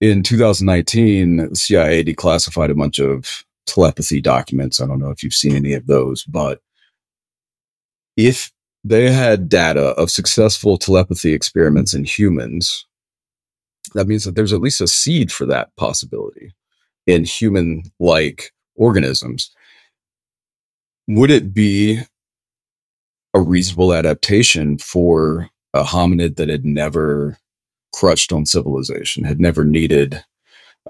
I: in 2019, the CIA declassified a bunch of telepathy documents. I don't know if you've seen any of those, but if they had data of successful telepathy experiments in humans, that means that there's at least a seed for that possibility in human-like organisms. Would it be a reasonable adaptation for a hominid that had never crutched on civilization, had never needed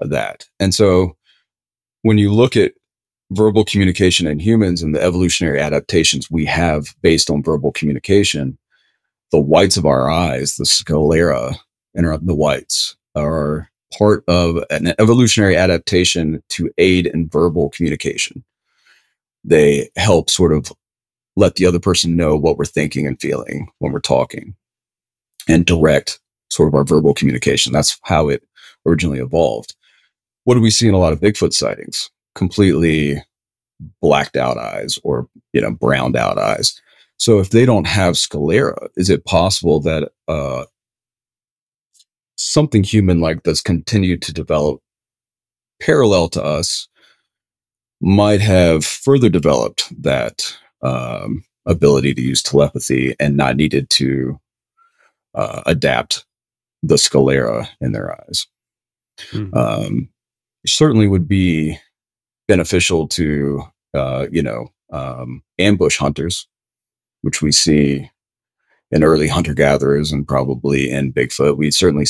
I: that? And so when you look at verbal communication in humans and the evolutionary adaptations we have based on verbal communication, the whites of our eyes, the sclera in the whites, are part of an evolutionary adaptation to aid in verbal communication. They help sort of let the other person know what we're thinking and feeling when we're talking, and direct sort of our verbal communication. That's how it originally evolved. What do we see in a lot of Bigfoot sightings? Completely blacked out eyes, or, browned out eyes. So if they don't have sclera, is it possible that something human-like that's continued to develop parallel to us might have further developed that ability to use telepathy and not needed to adapt the sclera in their eyes? Certainly would be beneficial to, ambush hunters, which we see in early hunter-gatherers and probably in Bigfoot. We certainly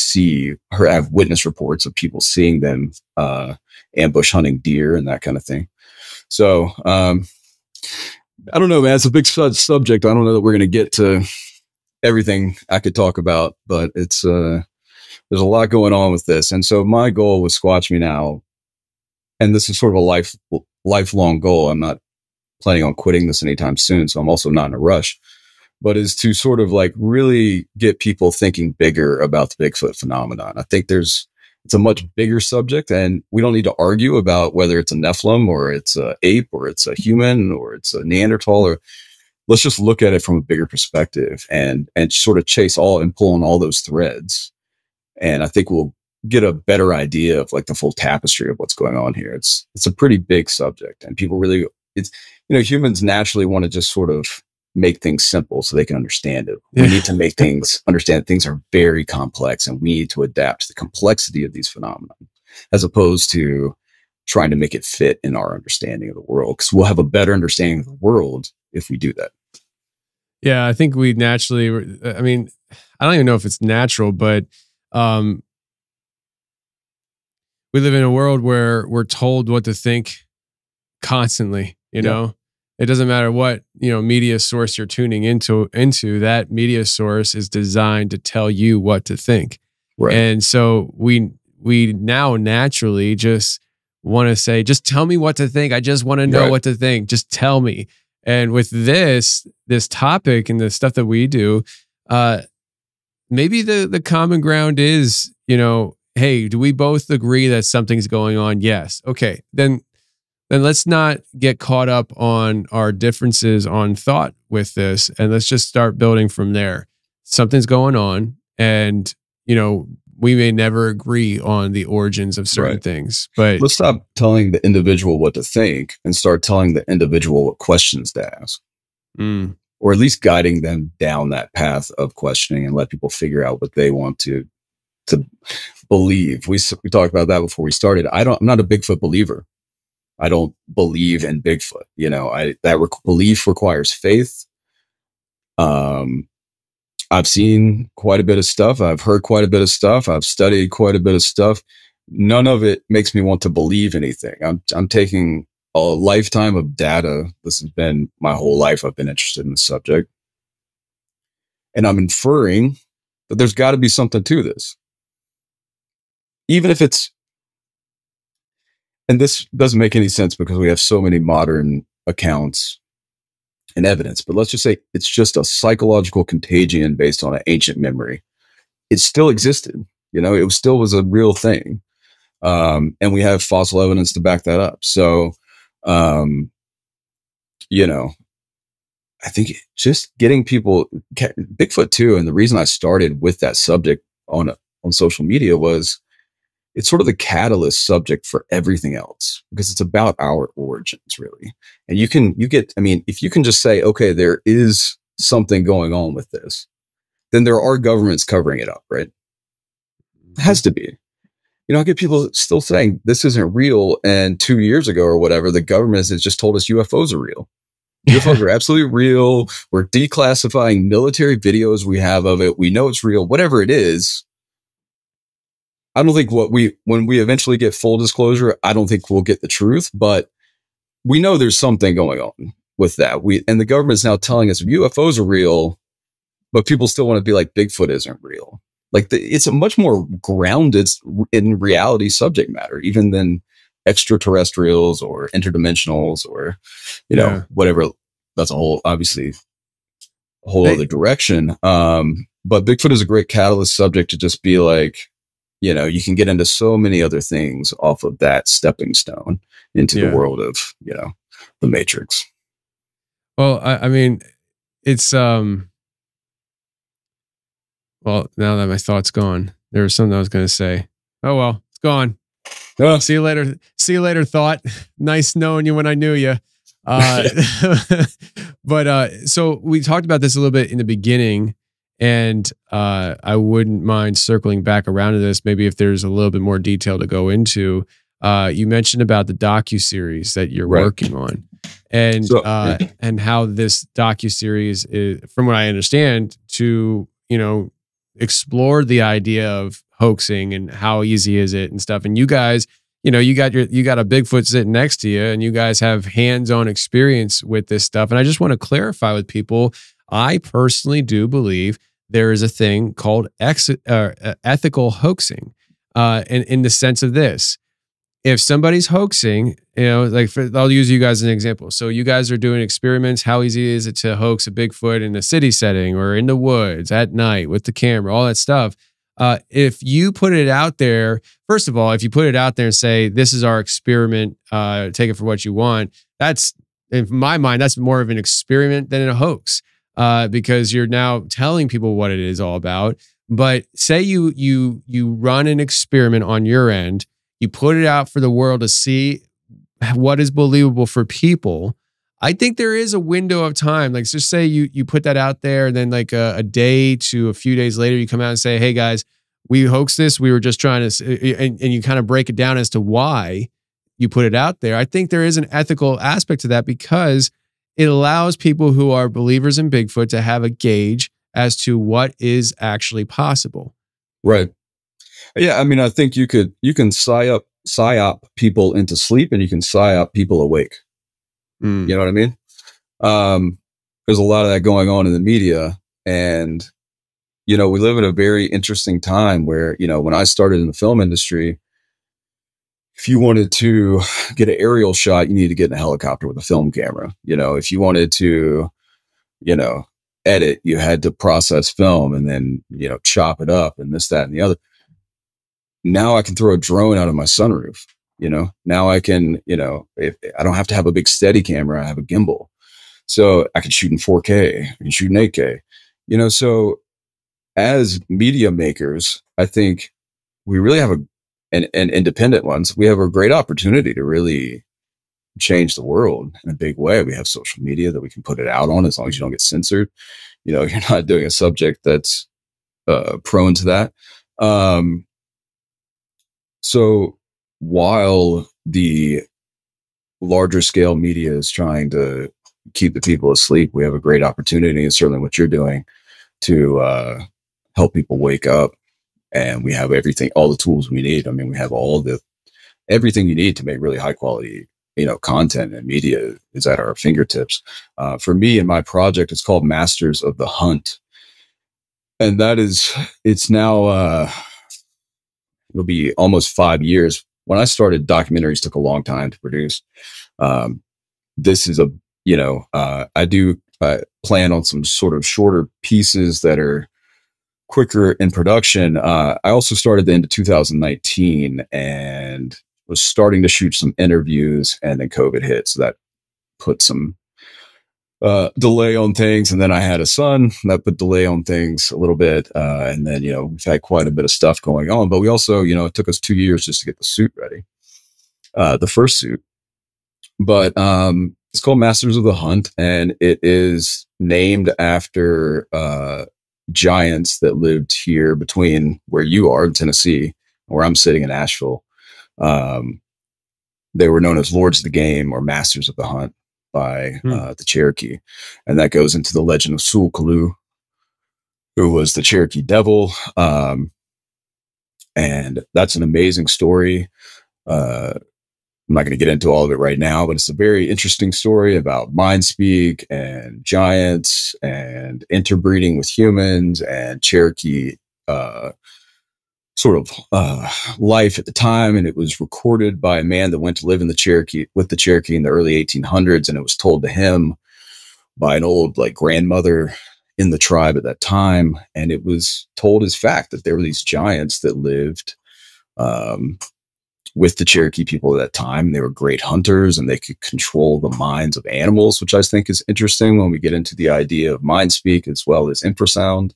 I: have witness reports of people seeing them ambush hunting deer and that kind of thing. So I don't know, man. It's a big subject. I don't know that we're going to get to everything I could talk about, but it's there's a lot going on with this. And so my goal with Squatch Me Now, and this is sort of a lifelong goal. I'm not planning on quitting this anytime soon, so I'm also not in a rush, but is to sort of like really get people thinking bigger about the Bigfoot phenomenon. I think it's a much bigger subject, and we don't need to argue about whether it's a Nephilim or it's a ape or it's a human or it's a Neanderthal. Or let's just look at it from a bigger perspective and sort of chase all and pull on all those threads. And I think we'll get a better idea of like the full tapestry of what's going on here. It's a pretty big subject, and people really, it's, humans naturally want to just sort of make things simple so they can understand it. We need to make things understand things are very complex, and we need to adapt to the complexity of these phenomena as opposed to trying to make it fit in our understanding of the world, because we'll have a better understanding of the world if we do that.
K: Yeah, I think we naturally, I mean, I don't even know if it's natural, but we live in a world where we're told what to think constantly, you know? It doesn't matter what, media source you're tuning into, that media source is designed to tell you what to think.
I: Right.
K: And so we now naturally just want to say, just tell me what to think. I just want to know what to think. Just tell me. And with this topic and the stuff that we do, maybe the common ground is, hey, do we both agree that something's going on? Yes. Okay. Then let's not get caught up on our differences on thought with this, and let's just start building from there. Something's going on, and we may never agree on the origins of certain things, but
I: let's stop telling the individual what to think and start telling the individual what questions to ask, or at least guiding them down that path of questioning, and let people figure out what they want to believe. We talked about that before we started. I'm not a Bigfoot believer. I don't believe in Bigfoot. Belief requires faith. I've seen quite a bit of stuff. I've heard quite a bit of stuff. I've studied quite a bit of stuff. None of it makes me want to believe anything. I'm taking a lifetime of data. This has been my whole life. I've been interested in the subject, and I'm inferring that there's got to be something to this. Even if it's, and this doesn't make any sense because we have so many modern accounts and evidence, but let's just say it's just a psychological contagion based on an ancient memory. It still existed, it still was a real thing. And we have fossil evidence to back that up. So, I think just getting people, Bigfoot too. And the reason I started with that subject on social media was, it's sort of the catalyst subject for everything else, because it's about our origins, really. And if you can just say, okay, there is something going on with this, then there are governments covering it up, right? It has to be. I get people still saying this isn't real. And 2 years ago or whatever, the government has just told us UFOs are real. UFOs are absolutely real. We're declassifying military videos we have of it. We know it's real, whatever it is. I don't think when we eventually get full disclosure, I don't think we'll get the truth, but we know there's something going on with that. And the government's now telling us UFOs are real, but people still want to be like Bigfoot isn't real. Like it's a much more grounded in reality subject matter, even than extraterrestrials or interdimensionals or, whatever. That's obviously a whole other direction. But Bigfoot is a great catalyst subject to just be like, you can get into so many other things off of that stepping stone into the world of, the Matrix.
K: Well, I mean, it's, well, now that my thought's gone, there was something I was going to say. Oh, well, it's gone. Oh, see you later. See you later, thought. Nice knowing you when I knew you. But so we talked about this a little bit in the beginning, and I wouldn't mind circling back around to this, maybe if there's a little bit more detail to go into. You mentioned about the docuseries that you're working on, and and how this docuseries is, from what I understand, to explore the idea of hoaxing and how easy is it and stuff. And you guys, you got a Bigfoot sitting next to you, and you guys have hands-on experience with this stuff. And I just want to clarify with people, I personally do believe there is a thing called ethical hoaxing, in the sense of this. If somebody's hoaxing, I'll use you guys as an example. So you guys are doing experiments. How easy is it to hoax a Bigfoot in a city setting or in the woods at night with the camera, all that stuff? If you put it out there, first of all, if you put it out there and say, this is our experiment, take it for what you want, that's in my mind, that's more of an experiment than a hoax, because you're now telling people what it is all about. But say you run an experiment on your end, you put it out for the world to see what is believable for people. I think there is a window of time. Like, just say you put that out there, and then like a day to a few days later, you come out and say, "Hey guys, we hoaxed this. We were just trying to," and you kind of break it down as to why you put it out there. I think there is an ethical aspect to that, because it allows people who are believers in Bigfoot to have a gauge as to what is actually possible.
I: Right. Yeah. I mean, I think you can psyop people into sleep, and you can psyop people awake. You know what I mean? There's a lot of that going on in the media, and, you know, we live in a very interesting time where, you know, when I started in the film industry, if you wanted to get an aerial shot, you needed to get in a helicopter with a film camera. You know, if you wanted to, you know, edit, you had to process film and then, you know, chop it up and this, that, and the other. Now I can throw a drone out of my sunroof. You know, now I can, you know, I don't have to have a big steady camera. I have a gimbal. So I can shoot in 4K, I can shoot in 8K, you know. So as media makers, I think we really have and independent ones, we have a great opportunity to really change the world in a big way. We have social media that we can put it out on, as long as you don't get censored. You know, you're not doing a subject that's prone to that. So while the larger scale media is trying to keep the people asleep, we have a great opportunity, and certainly what you're doing, to help people wake up. And we have everything, all the tools we need. I mean, we have everything you need to make really high quality, you know, content, and media is at our fingertips. For me and my project, it's called Masters of the Hunt. And it's now, it'll be almost 5 years. When I started, documentaries took a long time to produce. This is I do plan on some sort of shorter pieces that are quicker in production. I also started at the end of 2019 and was starting to shoot some interviews, and then COVID hit. So that put some delay on things. And then I had a son, that put delay on things a little bit. And then, you know, we've had quite a bit of stuff going on, but we also, you know, it took us 2 years just to get the suit ready. The first suit, but it's called Masters of the Hunt, and it is named after giants that lived here between where you are in Tennessee and where I'm sitting in Asheville. They were known as Lords of the Game or Masters of the Hunt by the Cherokee, and that goes into the legend of Sul Kalu, who was the Cherokee devil. And that's an amazing story. I'm not going to get into all of it right now, but it's a very interesting story about mind speak and giants and interbreeding with humans and Cherokee sort of life at the time. And it was recorded by a man that went to live in with the Cherokee in the early 1800s. And it was told to him by an old like grandmother in the tribe at that time. And it was told as fact that there were these giants that lived with the Cherokee people at that time. They were great hunters, and they could control the minds of animals, which I think is interesting when we get into the idea of mind speak as well as infrasound.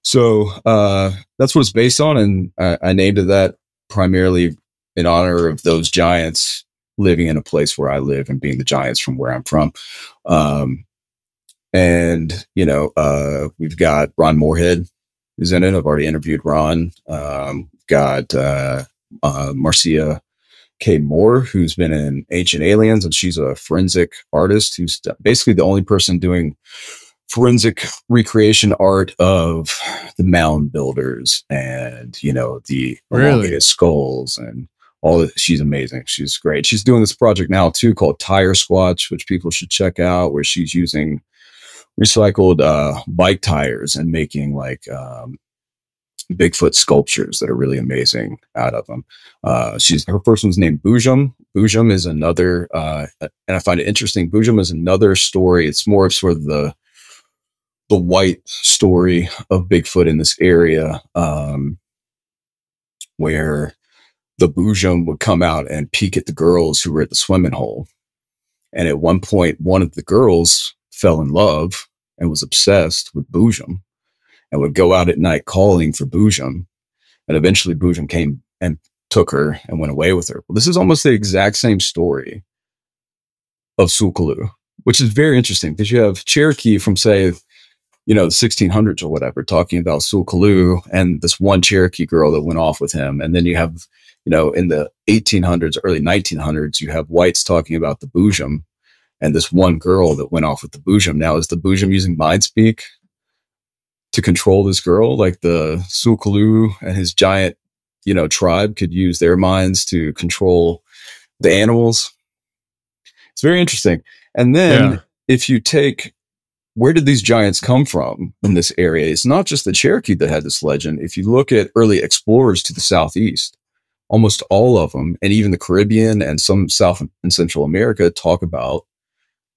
I: So that's what it's based on. And I named it that primarily in honor of those giants living in a place where I live and being the giants from where I'm from. And, you know, we've got Ron Moorhead who's in it. I've already interviewed Ron. Got Marcia K. Moore, who's been in Ancient Aliens, and she's a forensic artist who's basically the only person doing forensic recreation art of the mound builders and, you know, the elongated skulls and all that. She's amazing. She's great. She's doing this project now too called Tire Squatch, which people should check out, where she's using recycled bike tires and making like Bigfoot sculptures that are really amazing out of them. Her first one's named Bjam. Bjam is another, and I find it interesting. Bjam is another story. It's more of sort of the white story of Bigfoot in this area, where the Bjam would come out and peek at the girls who were at the swimming hole. And at one point, one of the girls fell in love and was obsessed with Bjam and would go out at night calling for Bjam. And eventually Bjam came and took her and went away with her. Well, this is almost the exact same story of Sulkalu, which is very interesting because you have Cherokee from, say, the 1600s or whatever, talking about Sulkalu and this one Cherokee girl that went off with him. And then you have, in the 1800s, early 1900s, you have whites talking about the Bjam and this one girl that went off with the Bjam. Now, is the Bjam using mind speak to control this girl? Like the Sulkalu and his giant, tribe could use their minds to control the animals. It's very interesting. And then if you take, where did these giants come from in this area? It's not just the Cherokee that had this legend. If you look at early explorers to the southeast, almost all of them, and even the Caribbean and some South and Central America, talk about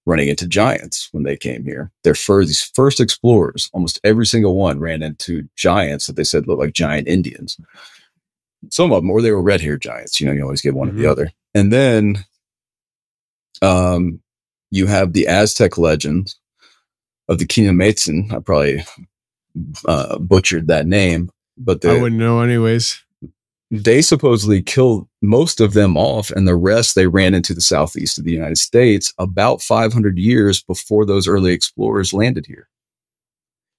I: running into giants when they came here. These first explorers, almost every single one ran into giants that they said looked like giant Indians. Some of them, or they were red-haired giants. You always get one or the other. And then you have the Aztec legend of the Kinametsin. I probably butchered that name, but
K: I wouldn't know anyways.
I: They supposedly killed most of them off, and the rest they ran into the southeast of the United States about 500 years before those early explorers landed here.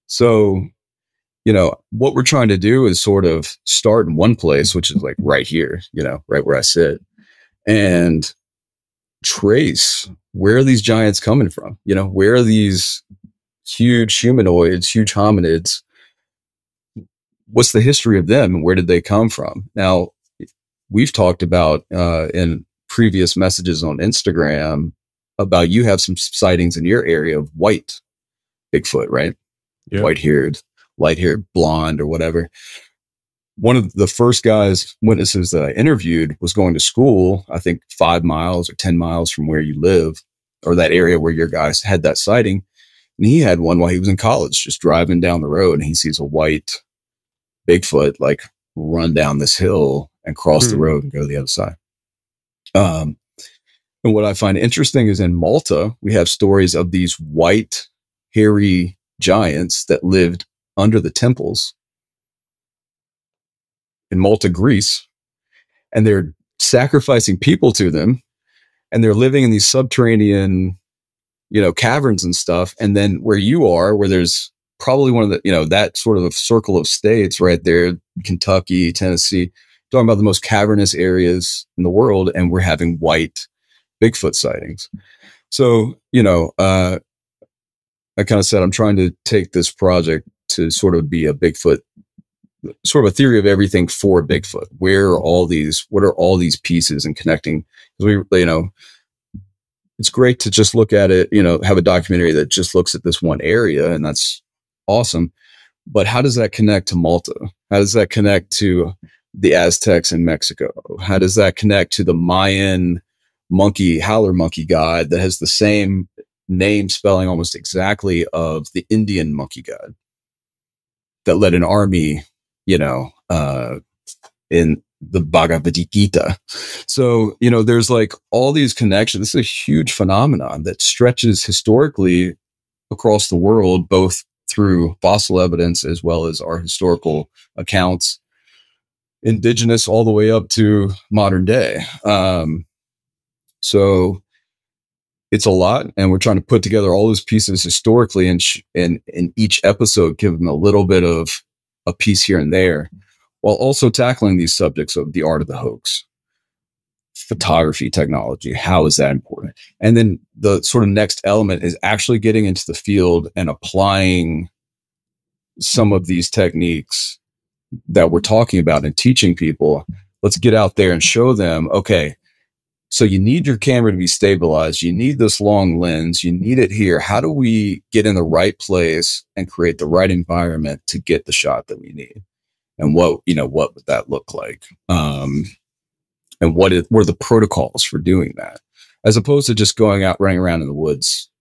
I: So, what we're trying to do is sort of start in one place, which is like right here, right where I sit, and trace where are these giants coming from? Where are these huge humanoids, huge hominids? What's the history of them and where did they come from? Now, we've talked about in previous messages on Instagram about you have some sightings in your area of white Bigfoot, right? Yeah. White-haired, light-haired, blonde, or whatever. One of the first witnesses that I interviewed was going to school, I think 5 miles or 10 miles from where you live, or that area where your guys had that sighting. And he had one while he was in college, just driving down the road, and he sees a white Bigfoot like run down this hill and cross the road and go to the other side. And what I find interesting is in Malta, we have stories of these white, hairy giants that lived under the temples in Malta, Greece, and they're sacrificing people to them, and they're living in these subterranean, caverns and stuff. And then where you are, where there's probably one of the, that sort of circle of states right there, Kentucky, Tennessee, talking about the most cavernous areas in the world, and we're having white Bigfoot sightings. So, I kind of said I'm trying to take this project to sort of be a Bigfoot, sort of a theory of everything for Bigfoot. What are all these pieces and connecting? Because it's great to just look at it, have a documentary that just looks at this one area, and that's awesome. But how does that connect to Malta? How does that connect to the Aztecs in Mexico? How does that connect to the Mayan howler monkey god that has the same name spelling almost exactly of the Indian monkey god that led an army, in the Bhagavad Gita? So, there's like all these connections. This is a huge phenomenon that stretches historically across the world, both through fossil evidence as well as our historical accounts, indigenous all the way up to modern day. So it's a lot, and we're trying to put together all those pieces historically, and in each episode give them a little bit of a piece here and there, while also tackling these subjects of the art of the hoax, photography, technology. How is that important? And then the sort of next element is actually getting into the field and applying some of these techniques that we're talking about and teaching people. Let's get out there and show them, okay, so you need your camera to be stabilized. You need this long lens. You need it here. How do we get in the right place and create the right environment to get the shot that we need? And what would that look like? And what were the protocols for doing that? As opposed to just going out, running around in the woods,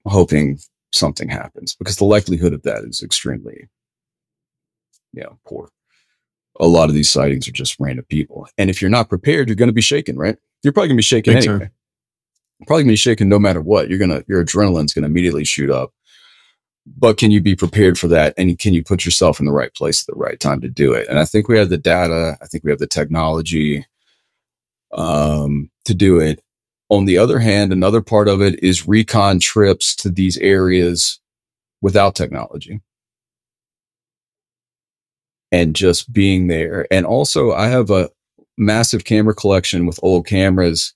I: hoping something happens, because the likelihood of that is extremely, poor. A lot of these sightings are just random people. And if you're not prepared, you're going to be shaken, right? You're probably going to be shaken anyway. probably gonna be shaking no matter what. Your adrenaline's gonna immediately shoot up. But can you be prepared for that? And can you put yourself in the right place at the right time to do it? And I think we have the data. I think we have the technology to do it. On the other hand, another part of it is recon trips to these areas without technology and just being there. And also, I have a massive camera collection with old cameras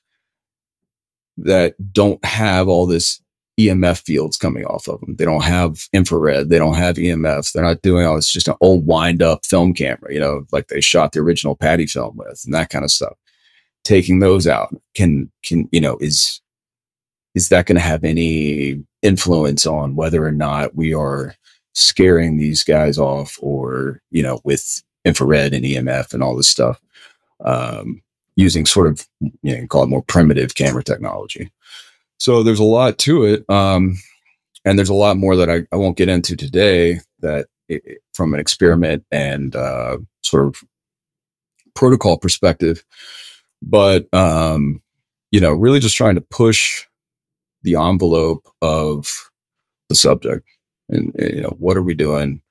I: that don't have all this EMF fields coming off of them. They don't have infrared. They don't have EMFs. They're not doing all this. It's just an old wind up film camera, like they shot the original Patty film with and that kind of stuff. Taking those out is that going to have any influence on whether or not we are scaring these guys off or, with infrared and EMF and all this stuff, using sort of, call it more primitive camera technology. So there's a lot to it. And there's a lot more that I won't get into today that from an experiment and sort of protocol perspective, but, really just trying to push the envelope of the subject and, what are we doing?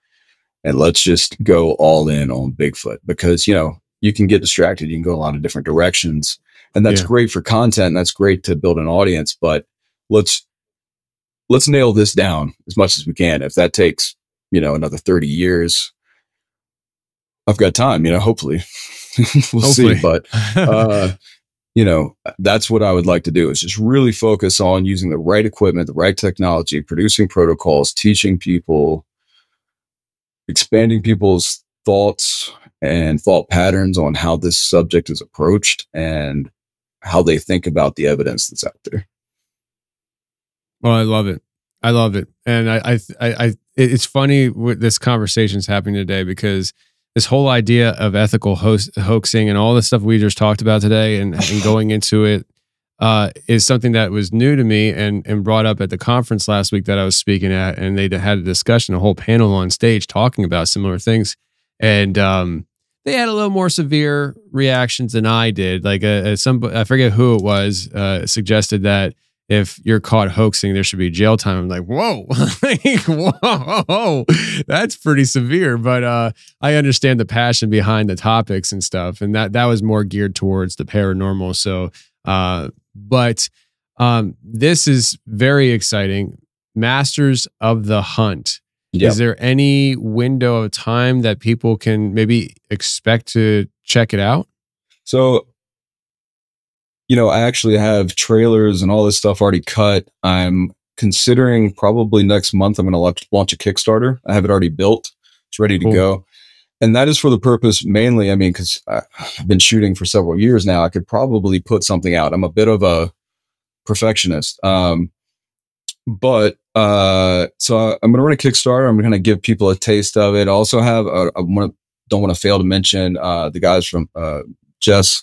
I: And let's just go all in on Bigfoot because, you can get distracted. You can go a lot of different directions. And that's great for content. And that's great to build an audience, but let's nail this down as much as we can. If that takes, another 30 years, I've got time, hopefully. We'll see. But, that's what I would like to do is just really focus on using the right equipment, the right technology, producing protocols, teaching people, expanding people's thoughts and thought patterns on how this subject is approached and how they think about the evidence that's out there.
K: Well, I love it. I love it. And it's funny what this conversation is happening today because this whole idea of ethical hoaxing and all the stuff we just talked about today and going into it is something that was new to me and brought up at the conference last week that I was speaking at. And they had a discussion, a whole panel on stage talking about similar things. And they had a little more severe reactions than I did. Like I forget who it was, suggested that if you're caught hoaxing, there should be jail time. I'm like, whoa, whoa, that's pretty severe. But I understand the passion behind the topics and stuff, and that was more geared towards the paranormal. So, but this is very exciting. Masters of the Hunt. Yep. Is there any window of time that people can maybe expect to check it out?
I: So, I actually have trailers and all this stuff already cut. I'm considering probably next month I'm going to launch a Kickstarter. I have it already built. It's ready to go. And that is for the purpose mainly, because I've been shooting for several years now. I could probably put something out. I'm a bit of a perfectionist. So I'm going to run a Kickstarter. I'm going to give people a taste of it. I also have, don't want to fail to mention the guys from Jess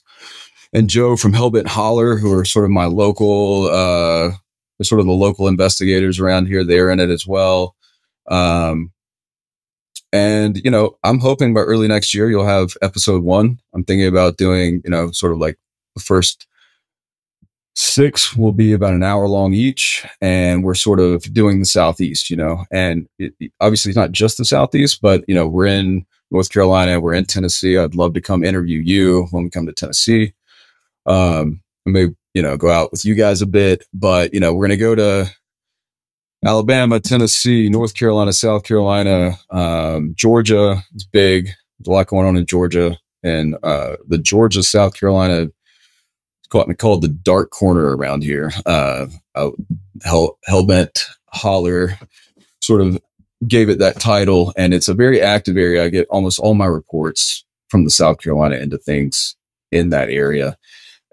I: and Joe from Hellbent Holler, who are sort of my local, they're sort of the local investigators around here. They're in it as well. And, I'm hoping by early next year, you'll have episode 1. I'm thinking about doing, sort of like the first 6 will be about an hour long each. And we're sort of doing the Southeast, and obviously it's not just the Southeast, but, we're in North Carolina, we're in Tennessee. I'd love to come interview you when we come to Tennessee. I may, go out with you guys a bit, but, we're going to go to Alabama, Tennessee, North Carolina, South Carolina, Georgia. It's big. There's a lot going on in Georgia, and the Georgia, South Carolina, called the dark corner around here. Hellbent Holler sort of gave it that title, and it's a very active area. I get almost all my reports from the South Carolina into things in that area.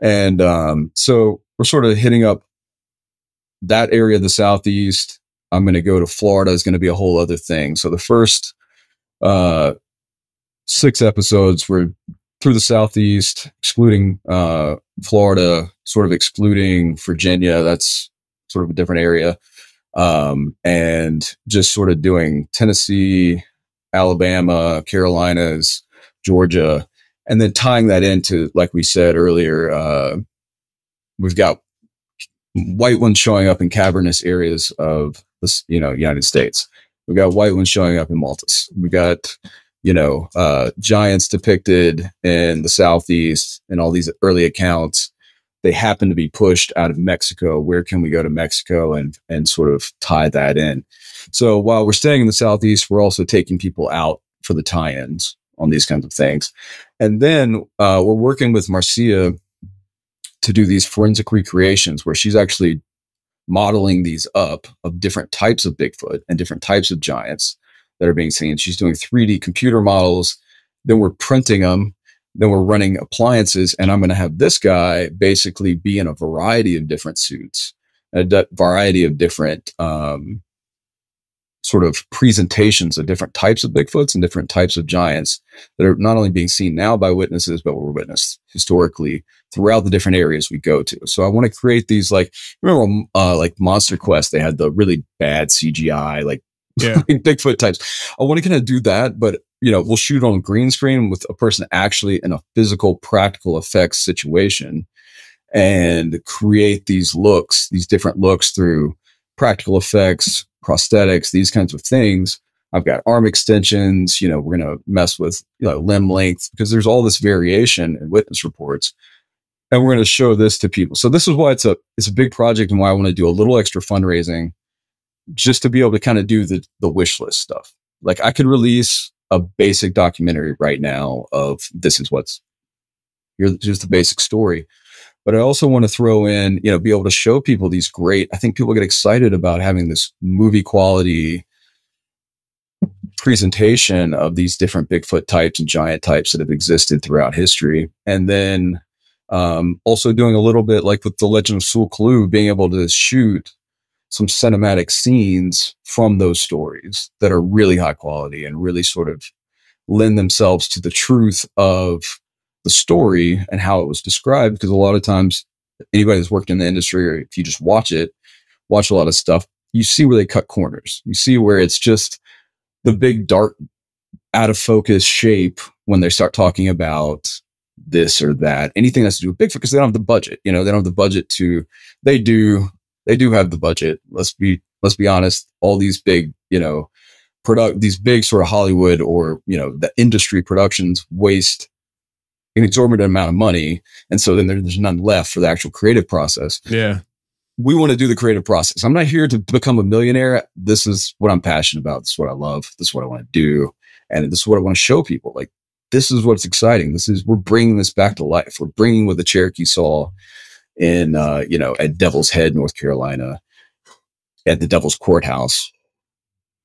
I: And so we're sort of hitting up that area of the Southeast. I'm going to go to Florida is going to be a whole other thing. So the first 6 episodes were through the Southeast, excluding Florida, sort of excluding Virginia. That's sort of a different area. And just sort of doing Tennessee, Alabama, Carolinas, Georgia, and then tying that into, like we said earlier, we've got white ones showing up in cavernous areas of the United States. We got white ones showing up in Maltas. We got giants depicted in the Southeast and all these early accounts. They happen to be pushed out of Mexico. Where can we go to Mexico and sort of tie that in? So while we're staying in the Southeast, we're also taking people out for the tie-ins on these kinds of things. And then we're working with Marcia to do these forensic recreations where she's actually modeling these up of different types of Bigfoot and different types of giants that are being seen. She's doing 3D computer models. Then we're printing them. Then we're running appliances. And I'm going to have this guy basically be in a variety of different suits, a variety of different sort of presentations of different types of Bigfoots and different types of giants that are not only being seen now by witnesses, but were witnessed historically throughout the different areas we go to. So I want to create these, like, remember like Monster Quest, they had the really bad CGI, like Bigfoot types. I want to kind of do that, but we'll shoot on green screen with a person actually in a physical, practical effects situation and create these looks, these different looks through practical effects, prosthetics, these kinds of things. I've got arm extensions, we're going to mess with limb length because there's all this variation in witness reports. And we're going to show this to people. So this is why it's a big project and why I want to do a little extra fundraising just to be able to kind of do the wish list stuff. Like I could release a basic documentary right now of this is here's the basic story. But I also want to throw in, be able to show people these great, I think people get excited about having this movie quality presentation of these different Bigfoot types and giant types that have existed throughout history. And then also doing a little bit like with the Legend of Sul Kaloo, being able to shoot some cinematic scenes from those stories that are really high quality and really sort of lend themselves to the truth of the story and how it was described. Because a lot of times anybody that's worked in the industry, or if you just watch a lot of stuff, you see where they cut corners. You see where it's just the big dark out of focus shape when they start talking about this or that, anything that's to do with Bigfoot, because they don't have the budget. They don't have the budget they do have the budget. Let's be honest. All these big, these big sort of Hollywood or, the industry productions waste an exorbitant amount of money. And so then there's none left for the actual creative process.
K: Yeah.
I: We want to do the creative process. I'm not here to become a millionaire. This is what I'm passionate about. This is what I love. This is what I want to do. And this is what I want to show people. Like, this is what's exciting. We're bringing this back to life. We're bringing what the Cherokee saw in, at Devil's Head, North Carolina, at the Devil's Courthouse.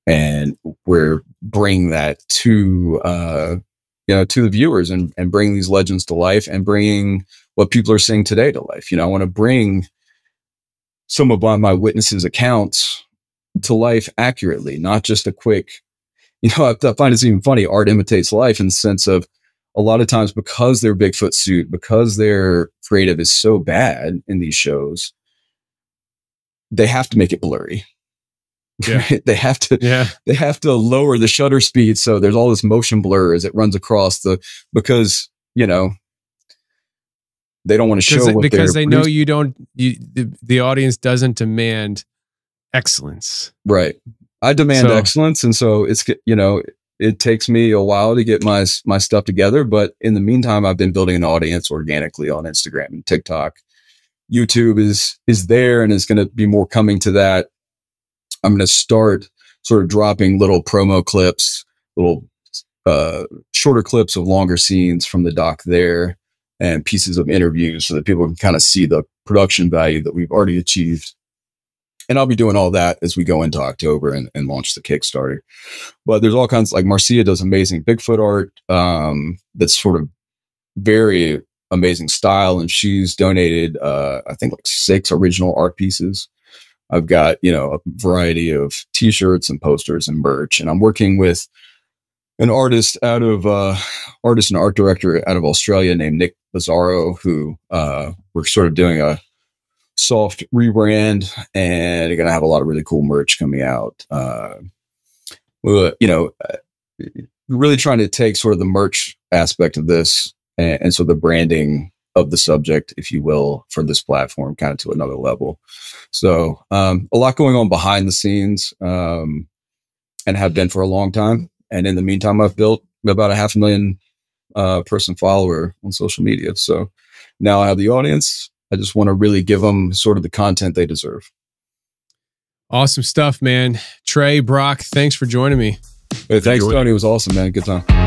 I: And we're bringing that to the viewers and bringing these legends to life and bringing what people are seeing today to life. I want to bring some of my witnesses' accounts to life accurately, not just a quick, I find it's even funny. Art imitates life in the sense of a lot of times because their Bigfoot suit, because their creative is so bad in these shows, they have to make it blurry.
K: Yeah.
I: Right? They have to lower the shutter speed. So there's all this motion blur as it runs across because, they don't want to show
K: because they know the audience doesn't demand excellence.
I: Right. I demand excellence. And so it's, it takes me a while to get my stuff together. But in the meantime, I've been building an audience organically on Instagram and TikTok. YouTube is there and is going to be more coming to that. I'm going to start sort of dropping little promo clips, little shorter clips of longer scenes from the doc there and pieces of interviews so that people can kind of see the production value that we've already achieved. And I'll be doing all that as we go into October and launch the Kickstarter. But there's all kinds, like Marcia does amazing Bigfoot art that's sort of very amazing style. And she's donated, I think, like 6 original art pieces. I've got, a variety of T-shirts and posters and merch. And I'm working with an artist and art director out of Australia named Nick Bizzarro, who we're sort of doing a soft rebrand, and you're going to have a lot of really cool merch coming out. Really trying to take sort of the merch aspect of this and so the branding of the subject, if you will, for this platform, kind of to another level. So a lot going on behind the scenes, and have been for a long time. And in the meantime, I've built about a 500,000 person follower on social media. So now I have the audience. I just want to really give them sort of the content they deserve.
K: Awesome stuff, man. Trey, Brock, thanks for joining me.
I: Hey, thanks, Tony. It was awesome, man. Good time.